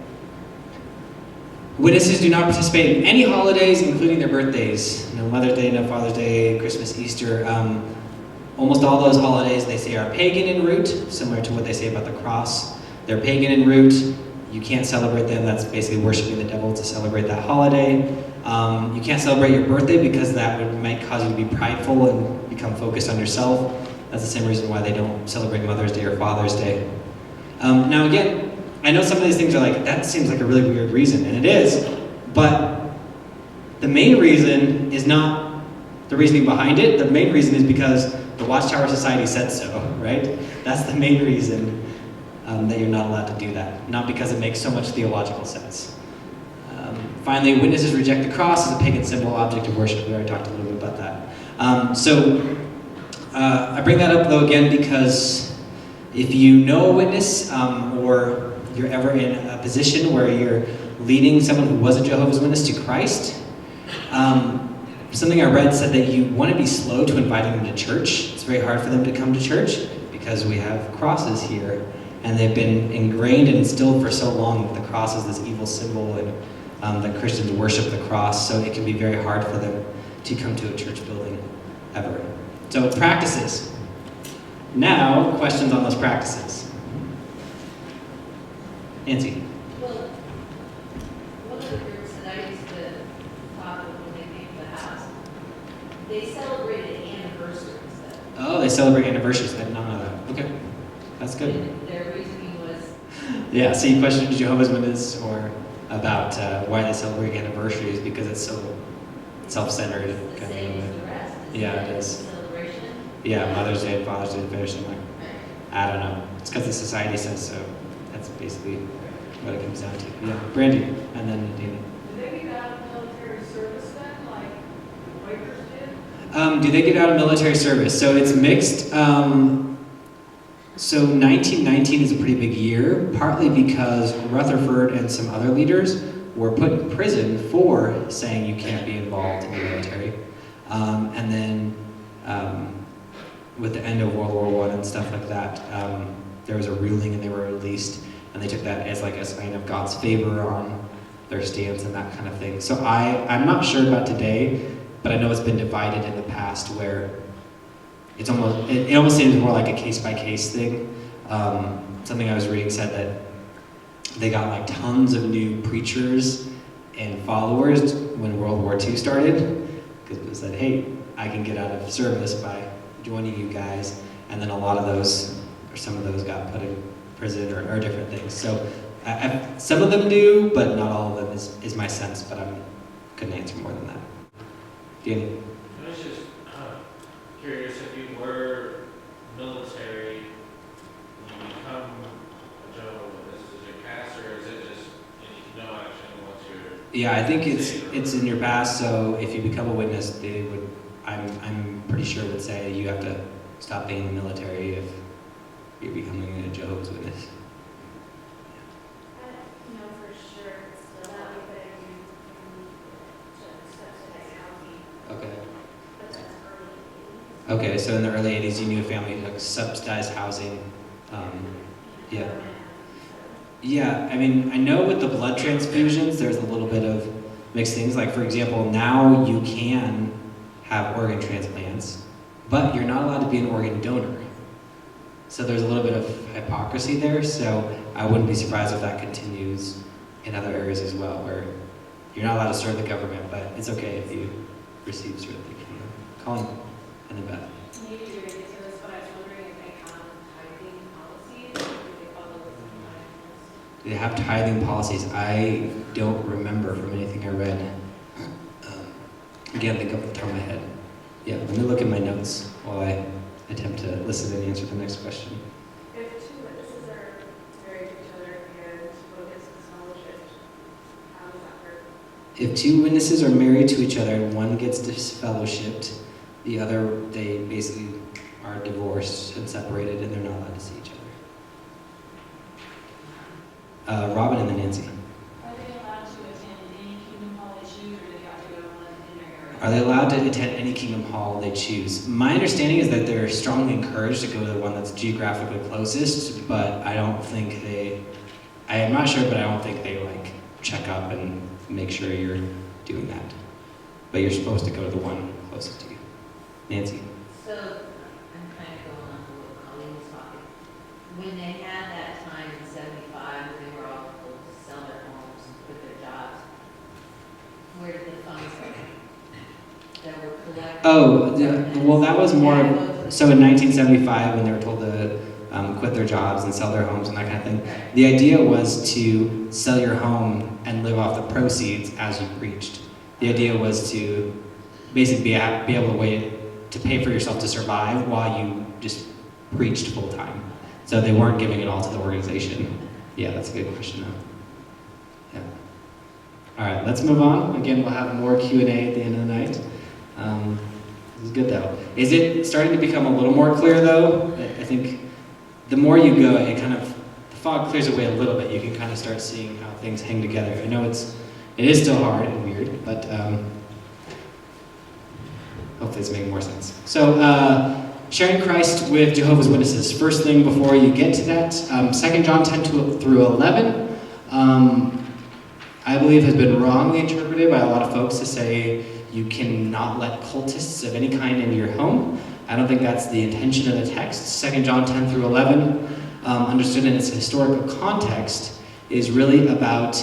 Witnesses do not participate in any holidays, including their birthdays. No Mother's Day, no Father's Day, Christmas, Easter. Almost all those holidays they say are pagan in root, similar to what they say about the cross. They're pagan in root. You can't celebrate them. That's basically worshiping the devil to celebrate that holiday. You can't celebrate your birthday because that might cause you to be prideful and become focused on yourself. That's the same reason why they don't celebrate Mother's Day or Father's Day. Now again, I know some of these things are like, that seems like a really weird reason, and it is, but the main reason is not the reasoning behind it. The main reason is because the Watchtower Society said so, right? That's the main reason that you're not allowed to do that, not because it makes so much theological sense. Finally, witnesses reject the cross as a pagan symbol, object of worship. We already talked a little bit about that. I bring that up though again because if you know a witness or you're ever in a position where you're leading someone who was a Jehovah's Witness to Christ, something I read said that you want to be slow to inviting them to church. It's very hard for them to come to church because we have crosses here, and they've been ingrained and instilled for so long that the cross is this evil symbol, and that Christians worship the cross, so it can be very hard for them to come to a church building ever. So practices. Now, questions on those practices. Nancy. Well, one of the groups that I used to talk with when they came to the house, they celebrated anniversaries. Oh, they celebrate anniversaries. I did not know that. Okay, that's good. And their reasoning was, Yeah, so you questioned Jehovah's Witness or about why they celebrate anniversaries because it's so self-centered. it's the same as the rest. Yeah, it is. Celebration. Yeah, Mother's Day and Father's Day are very similar. I don't know. It's because the society says so. That's basically what it comes down to. Yeah, Brandy, and then Danny. Do they get out of military service then, like the Quakers did? Do they get out of military service? So it's mixed. So 1919 is a pretty big year, partly because Rutherford and some other leaders were put in prison for saying you can't be involved in the military. And then with the end of World War I and stuff like that, there was a ruling and they were released, and they took that as like a sign of God's favor on their stance and that kind of thing. So I'm not sure about today, but I know it's been divided in the past where it almost seems more like a case-by-case thing. Something I was reading said that they got like tons of new preachers and followers when World War II started, because it said, hey, I can get out of service by joining you guys, and then a lot of those, or some of those got put in prison or different things. So some of them do, but not all of them is my sense, but I couldn't answer more than that. Danny? Can I just curious if you were military, when you become a Jehovah's Witness, is your past, or is it just no action once you're? Yeah, I think it's in your past. So if you become a witness, they would, I'm pretty sure would say you have to stop being in the military if you're becoming a Jehovah's Witness. I don't know for sure, it's still that way, but I do subsidize housing, Okay. but that's early 80s. Okay, so in the early 80s, you knew a family who took subsidized housing. Yeah. Yeah, I mean, I know with the blood transfusions, there's a little bit of mixed things. Like, for example, now you can have organ transplants, but you're not allowed to be an organ donor. So there's a little bit of hypocrisy there, so I wouldn't be surprised if that continues in other areas as well, where you're not allowed to serve the government, but it's okay if you receive sort of the kingdom. Colin and then Beth. Maybe you're going to get to this, but I was wondering if they have tithing policies, or do they follow the same Do they have tithing policies? I don't remember from anything I read. Again, think off the top of my head. Yeah, let me look at my notes while I attempt to listen and answer the next question. If two witnesses are married to each other and one gets disfellowshipped, how does that work? If two witnesses are married to each other and one gets disfellowshipped, the other, they basically are divorced and separated and they're not allowed to see each other. Robin and then Nancy. Are they allowed to attend any Kingdom Hall they choose, or do they have to go to one in their area? Are they allowed to attend any Kingdom Hall they choose? My understanding is that they're strongly encouraged to go to the one that's geographically closest, but I don't think I am not sure, but I don't think they like check up and make sure you're doing that. But you're supposed to go to the one closest to you. Nancy. So, I'm kind of going on to what Colleen was talking. When they had that time in 75, when they were all told to sell their homes and quit their jobs, where did the funds go? That were collected? Oh, well, that was more. So in 1975, when they were told to quit their jobs and sell their homes and that kind of thing, the idea was to sell your home and live off the proceeds as you preached. The idea was to basically be able to pay for yourself to survive while you just preached full time. So they weren't giving it all to the organization. Yeah, that's a good question though. Yeah. All right, let's move on. Again, we'll have more Q&A at the end of the night. This is good though. Is it starting to become a little more clear though? I think the more you go, it kind of, the fog clears away a little bit. You can kind of start seeing how things hang together. I know it is still hard and weird, but hopefully it's making more sense. So, sharing Christ with Jehovah's Witnesses. First thing before you get to that, 2 John 10 through 11, I believe has been wrongly interpreted by a lot of folks to say you cannot let cultists of any kind into your home. I don't think that's the intention of the text. 2 John 10 through 11, understood in its historical context, is really about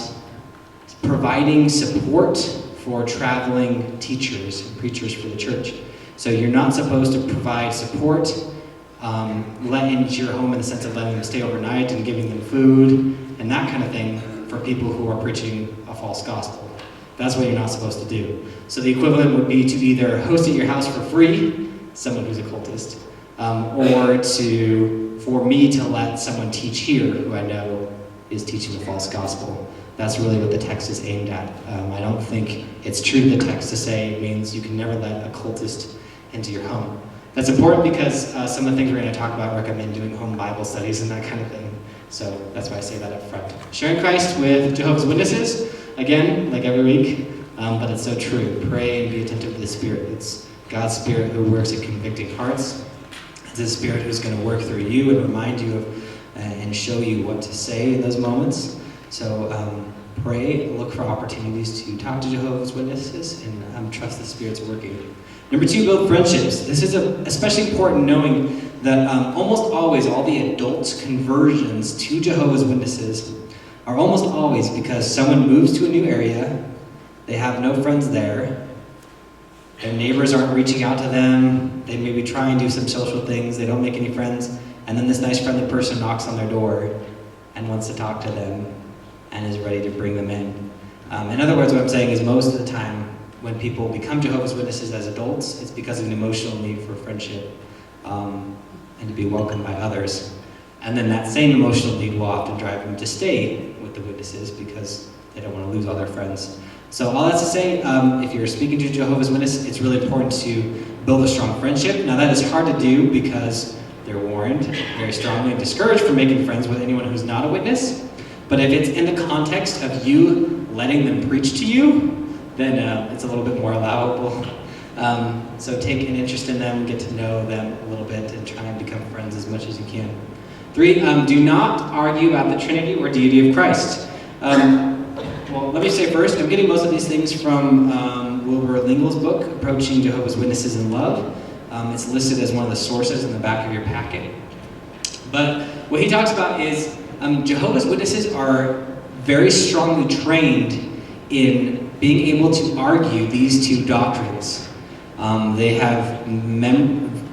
providing support for traveling teachers and preachers for the church. So you're not supposed to provide support, let into your home in the sense of letting them stay overnight and giving them food and that kind of thing for people who are preaching a false gospel. That's what you're not supposed to do. So the equivalent would be to either host at your house for free, someone who's a cultist, or for me to let someone teach here who I know is teaching the false gospel. That's really what the text is aimed at. I don't think it's true the text to say it means you can never let a cultist into your home. That's important because some of the things we're going to talk about recommend doing home Bible studies and that kind of thing. So that's why I say that up front. Sharing Christ with Jehovah's Witnesses, again, like every week, but it's so true. Pray and be attentive to the Spirit. It's God's Spirit who works at convicting hearts. It's His Spirit who's going to work through you and remind you of and show you what to say in those moments. So pray, look for opportunities to talk to Jehovah's Witnesses, and trust the Spirit's working. Number 2, build friendships. This is especially important knowing that almost always all the adults' conversions to Jehovah's Witnesses are almost always because someone moves to a new area, they have no friends there, their neighbors aren't reaching out to them, they maybe try and do some social things, they don't make any friends, and then this nice friendly person knocks on their door and wants to talk to them and is ready to bring them in. In other words, what I'm saying is most of the time, when people become Jehovah's Witnesses as adults, it's because of an emotional need for friendship and to be welcomed by others. And then that same emotional need will often drive them to stay with the witnesses because they don't want to lose all their friends. So all that's to say, if you're speaking to Jehovah's Witness, it's really important to build a strong friendship. Now that is hard to do because they're warned very strongly and discouraged from making friends with anyone who's not a witness. But if it's in the context of you letting them preach to you, then it's a little bit more allowable. So take an interest in them, get to know them a little bit, and try and become friends as much as you can. 3, do not argue about the Trinity or deity of Christ. Well, let me say first, I'm getting most of these things from Wilbur Lingle's book, Approaching Jehovah's Witnesses in Love. It's listed as one of the sources in the back of your packet. But what he talks about is Jehovah's Witnesses are very strongly trained in being able to argue these two doctrines. They have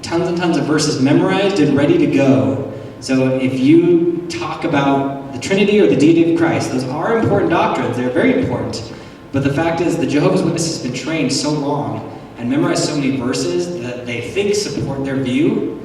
tons and tons of verses memorized and ready to go. So if you talk about the Trinity or the deity of Christ, those are important doctrines. They're very important. But the fact is the Jehovah's Witnesses have been trained so long and memorized so many verses that they think support their view,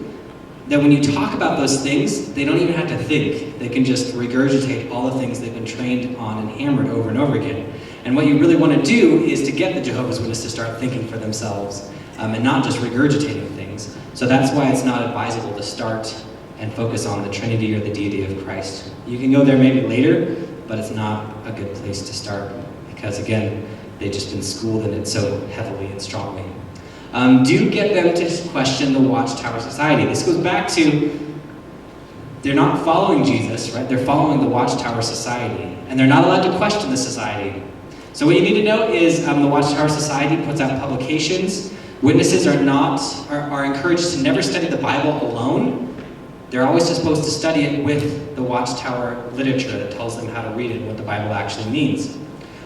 that when you talk about those things, they don't even have to think. They can just regurgitate all the things they've been trained on and hammered over and over again. And what you really want to do is to get the Jehovah's Witnesses to start thinking for themselves and not just regurgitating things. So that's why it's not advisable to start and focus on the Trinity or the deity of Christ. You can go there maybe later, but it's not a good place to start because, again, they've just been schooled in it so heavily and strongly. Do get them to question the Watchtower Society. This goes back to they're not following Jesus, right? They're following the Watchtower Society, and they're not allowed to question the society. So what you need to know is the Watchtower Society puts out publications. Witnesses are encouraged to never study the Bible alone. They're always supposed to study it with the Watchtower literature that tells them how to read it and what the Bible actually means.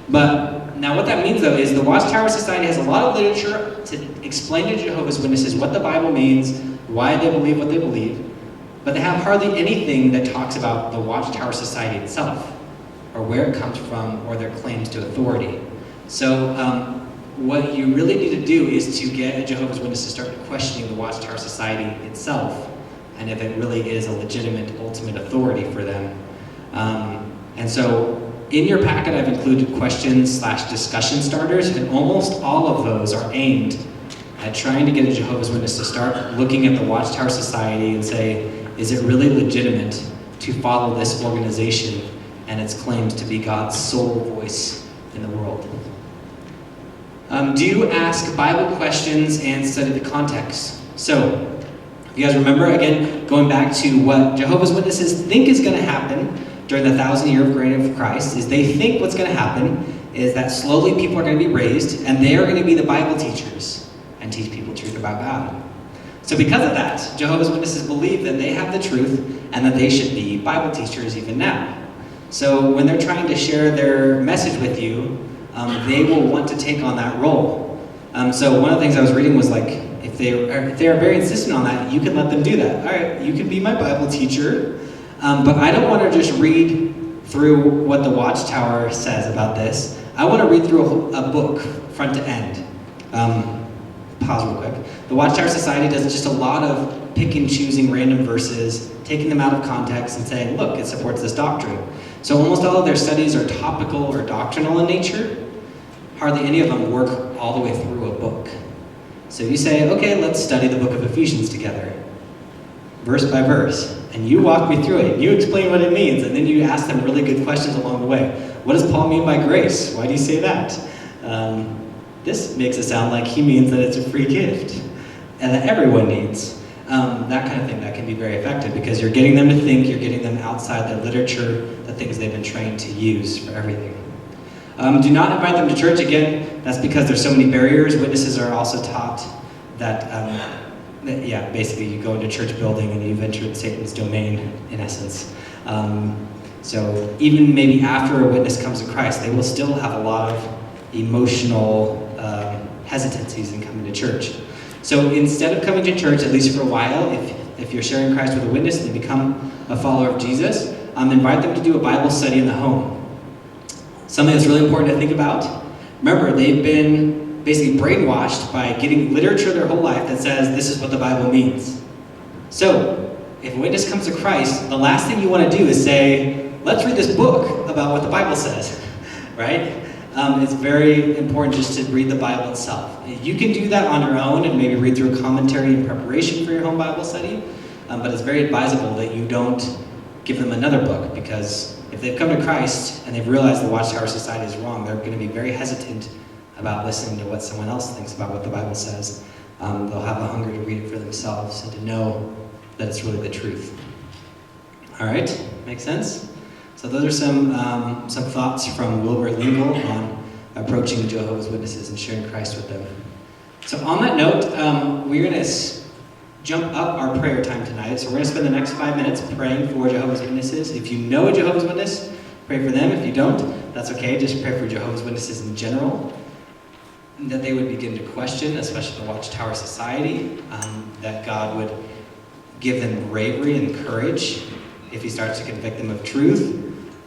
But now what that means, though, is the Watchtower Society has a lot of literature to explain to Jehovah's Witnesses what the Bible means, why they believe what they believe, but they have hardly anything that talks about the Watchtower Society itself, or where it comes from, or their claims to authority. So what you really need to do is to get a Jehovah's Witness to start questioning the Watchtower Society itself, and if it really is a legitimate, ultimate authority for them. And so in your packet, I've included questions/discussion starters, and almost all of those are aimed at trying to get a Jehovah's Witness to start looking at the Watchtower Society and say, is it really legitimate to follow this organization and its claims to be God's sole voice in the world? Do ask Bible questions and study the context. So, you guys remember, again, going back to what Jehovah's Witnesses think is going to happen during the 1,000-year reign of Christ, is they think what's going to happen is that slowly people are going to be raised, and they are going to be the Bible teachers and teach people truth about God. So because of that, Jehovah's Witnesses believe that they have the truth and that they should be Bible teachers even now. So when they're trying to share their message with you, they will want to take on that role. So one of the things I was reading was like, if they are very insistent on that, you can let them do that. All right, you can be my Bible teacher, but I don't want to just read through what the Watchtower says about this. I want to read through a book, front to end. Pause real quick. The Watchtower Society does just a lot of pick and choosing random verses, taking them out of context and saying, look, it supports this doctrine. So almost all of their studies are topical or doctrinal in nature. Hardly any of them work all the way through a book. So you say, okay, let's study the book of Ephesians together, verse by verse. And you walk me through it. You explain what it means, and then you ask them really good questions along the way. What does Paul mean by grace? Why do you say that? This makes it sound like he means that it's a free gift and that everyone needs. That kind of thing, that can be very effective because you're getting them to think, you're getting them outside the literature, the things they've been trained to use for everything. Do not invite them to church. Again, that's because there's so many barriers. Witnesses are also taught that, basically you go into a church building and you've entered Satan's domain, in essence. So even maybe after a witness comes to Christ, they will still have a lot of emotional hesitancies in coming to church. So instead of coming to church, at least for a while, if you're sharing Christ with a witness and they become a follower of Jesus, invite them to do a Bible study in the home. Something that's really important to think about. Remember, they've been basically brainwashed by getting literature their whole life that says this is what the Bible means. So, if a witness comes to Christ, the last thing you want to do is say, let's read this book about what the Bible says, right? It's very important just to read the Bible itself. You can do that on your own and maybe read through a commentary in preparation for your home Bible study, but it's very advisable that you don't give them another book, because if they've come to Christ and they've realized the Watchtower Society is wrong, they're going to be very hesitant about listening to what someone else thinks about what the Bible says. They'll have the hunger to read it for themselves and to know that it's really the truth. All right, make sense? So those are some thoughts from Wilbur Lingle on approaching Jehovah's Witnesses and sharing Christ with them. So on that note, we're going to jump up our prayer time tonight. So we're going to spend the next 5 minutes praying for Jehovah's Witnesses. If you know a Jehovah's Witness, pray for them. If you don't, that's okay. Just pray for Jehovah's Witnesses in general, that they would begin to question, especially the Watchtower Society, that God would give them bravery and courage if he starts to convict them of truth,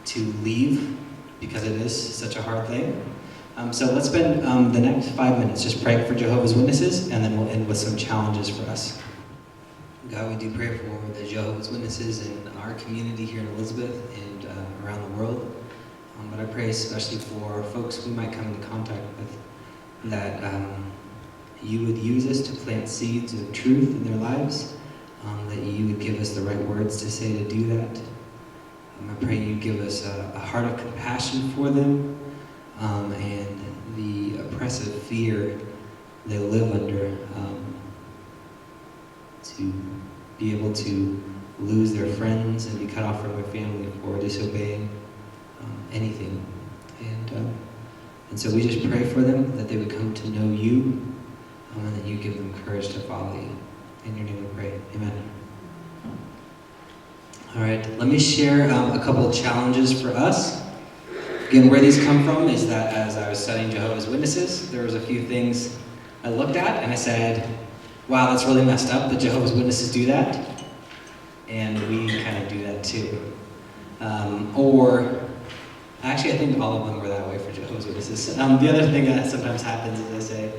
to leave, because it is such a hard thing. So let's spend the next 5 minutes just praying for Jehovah's Witnesses, and then we'll end with some challenges for us. God, we do pray for the Jehovah's Witnesses in our community here in Elizabeth and around the world. But I pray especially for folks we might come into contact with, that you would use us to plant seeds of truth in their lives, that you would give us the right words to say to do that. I pray you give us a heart of compassion for them, and the oppressive fear they live under, to be able to lose their friends and be cut off from their family for disobeying anything. And so we just pray for them, that they would come to know you, and that you give them courage to follow you. In your name we pray. Amen. All right, let me share a couple of challenges for us. Again, where these come from is that as I was studying Jehovah's Witnesses, there was a few things I looked at and I said, wow, that's really messed up that Jehovah's Witnesses do that. And we kind of do that too. Or, actually I think all of them were that way for Jehovah's Witnesses. The other thing that sometimes happens is I say,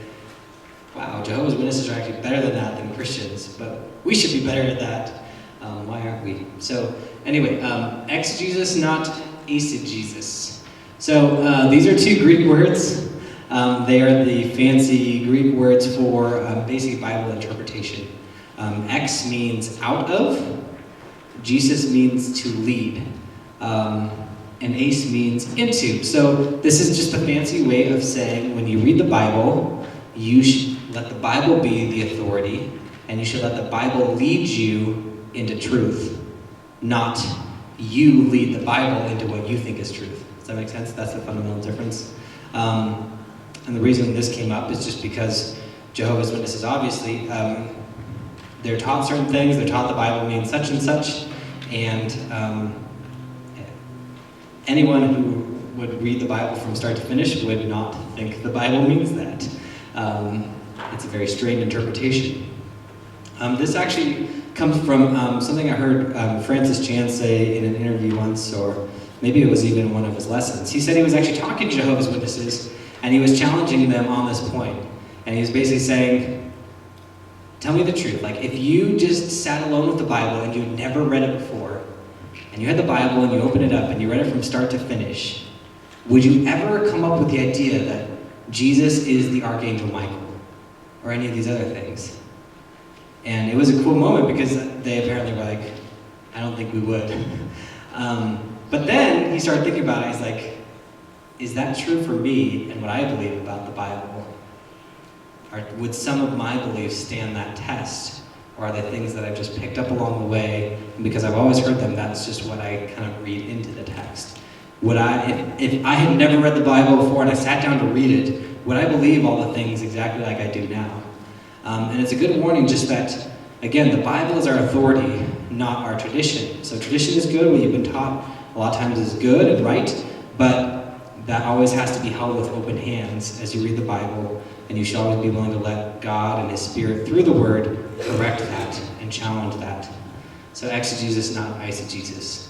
wow, Jehovah's Witnesses are actually better than that than Christians, but we should be better at that. Why aren't we? So anyway, exegesis, not eisegesis. So these are two Greek words. They are the fancy Greek words for basic Bible interpretation. Ex means out of, Jesus means to lead, and ace means into. So this is just a fancy way of saying when you read the Bible, you should let the Bible be the authority, and you should let the Bible lead you into truth, not you lead the Bible into what you think is truth. Does that make sense? That's the fundamental difference. And the reason this came up is just because Jehovah's Witnesses, obviously, they're taught certain things, they're taught the Bible means such and such, and anyone who would read the Bible from start to finish would not think the Bible means that. It's a very strained interpretation. This actually comes from something I heard Francis Chan say in an interview once, or maybe it was even one of his lessons. He said he was actually talking to Jehovah's Witnesses, and he was challenging them on this point. And he was basically saying, tell me the truth. Like, if you just sat alone with the Bible and you'd never read it before, and you had the Bible and you opened it up and you read it from start to finish, would you ever come up with the idea that Jesus is the Archangel Michael, or any of these other things? And it was a cool moment because they apparently were like, I don't think we would. But then he started thinking about it. He's like, is that true for me and what I believe about the Bible? Or would some of my beliefs stand that test? Or are they things that I've just picked up along the way, and because I've always heard them, that's just what I kind of read into the text? Would I, if I had never read the Bible before and I sat down to read it, would I believe all the things exactly like I do now? And it's a good warning just that, again, the Bible is our authority, not our tradition. So tradition is good, what you've been taught a lot of times is good and right, but that always has to be held with open hands as you read the Bible, and you should always be willing to let God and His Spirit, through the Word, correct that and challenge that. So exegesis, not eisegesis.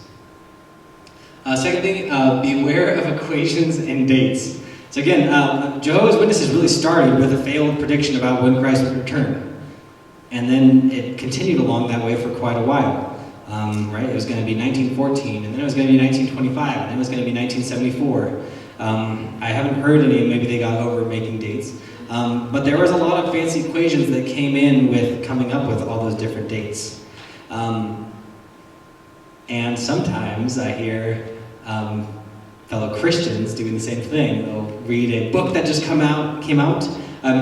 Second thing, beware of equations and dates. So again, Jehovah's Witnesses really started with a failed prediction about when Christ would return. And then it continued along that way for quite a while. Right? It was going to be 1914, and then it was going to be 1925, and then it was going to be 1974. I haven't heard any, maybe they got over making dates. But there was a lot of fancy equations that came in with coming up with all those different dates. And sometimes I hear fellow Christians doing the same thing. They'll read a book that just came out,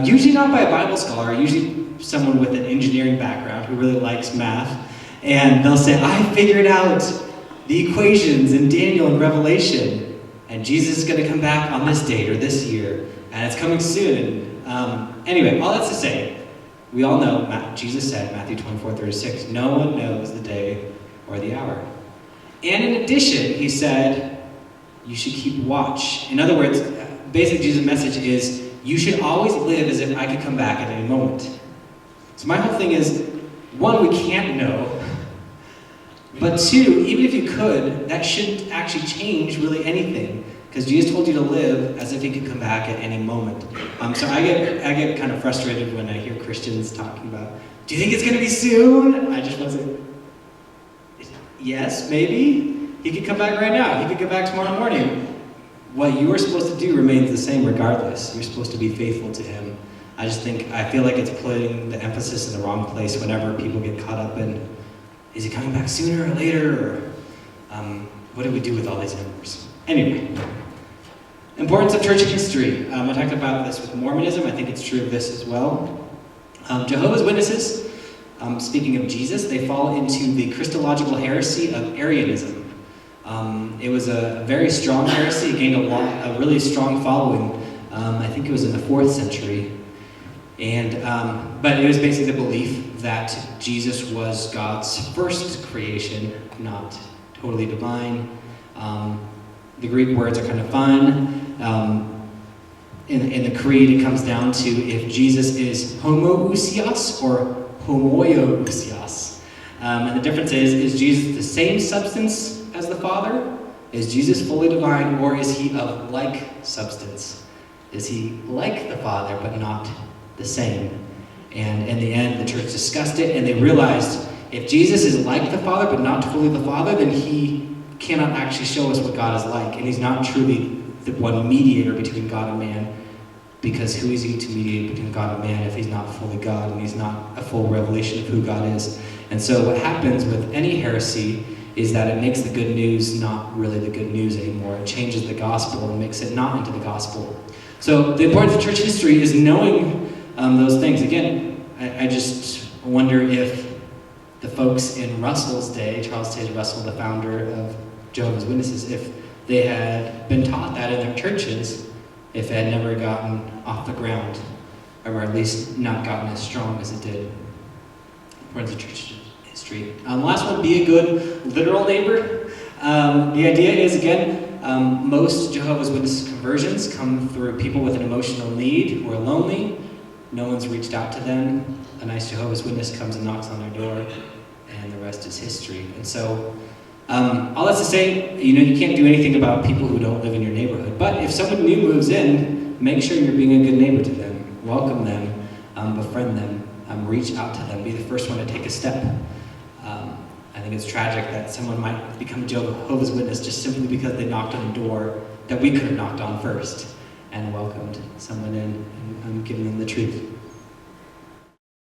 usually not by a Bible scholar, usually someone with an engineering background who really likes math, and they'll say, I figured out the equations in Daniel and Revelation, and Jesus is going to come back on this date or this year, and it's coming soon. Anyway, all that's to say, we all know, Jesus said, Matthew 24:36, no one knows the day or the hour. And in addition, he said, you should keep watch. In other words, basically Jesus' message is, you should always live as if I could come back at any moment. So my whole thing is, one, we can't know. But two, even if you could, that shouldn't actually change really anything. Because Jesus told you to live as if he could come back at any moment. So I get kind of frustrated when I hear Christians talking about, do you think it's going to be soon? I just want to say, yes, maybe. He could come back right now. He could come back tomorrow morning. What you are supposed to do remains the same regardless. You're supposed to be faithful to him. I feel like it's putting the emphasis in the wrong place whenever people get caught up in, is he coming back sooner or later? Or what do we do with all these numbers? Anyway, importance of church history. I talked about this with Mormonism. I think it's true of this as well. Jehovah's Witnesses, speaking of Jesus, they fall into the Christological heresy of Arianism. It was a very strong heresy. It gained a really strong following. I think it was in the 4th century. But it was basically the belief that Jesus was God's first creation, not totally divine. The Greek words are kind of fun. In the creed, it comes down to if Jesus is homoousios or homoiousios. And the difference is Jesus the same substance as the Father? Is Jesus fully divine, or is he of like substance? Is he like the Father, but not the same? And in the end, the church discussed it, and they realized if Jesus is like the Father, but not fully the Father, then he cannot actually show us what God is like, and he's not truly the one mediator between God and man, because who is he to mediate between God and man if he's not fully God, and he's not a full revelation of who God is? And so what happens with any heresy is that it makes the good news not really the good news anymore. It changes the gospel and makes it not into the gospel. So the importance of church history is knowing those things. Again, I just wonder if the folks in Russell's day, Charles Taze Russell, the founder of Jehovah's Witnesses, if they had been taught that in their churches, if it had never gotten off the ground, or at least not gotten as strong as it did. Importance of church history. Last one, be a good literal neighbor. The idea is, again, most Jehovah's Witness conversions come through people with an emotional need who are lonely. No one's reached out to them. A nice Jehovah's Witness comes and knocks on their door, and the rest is history. And so, all that's to say, you can't do anything about people who don't live in your neighborhood. But if someone new moves in, make sure you're being a good neighbor to them. Welcome them, befriend them, reach out to them. Be the first one to take a step. I think it's tragic that someone might become a Jehovah's Witness just simply because they knocked on a door that we could have knocked on first and welcomed someone in and given them the truth.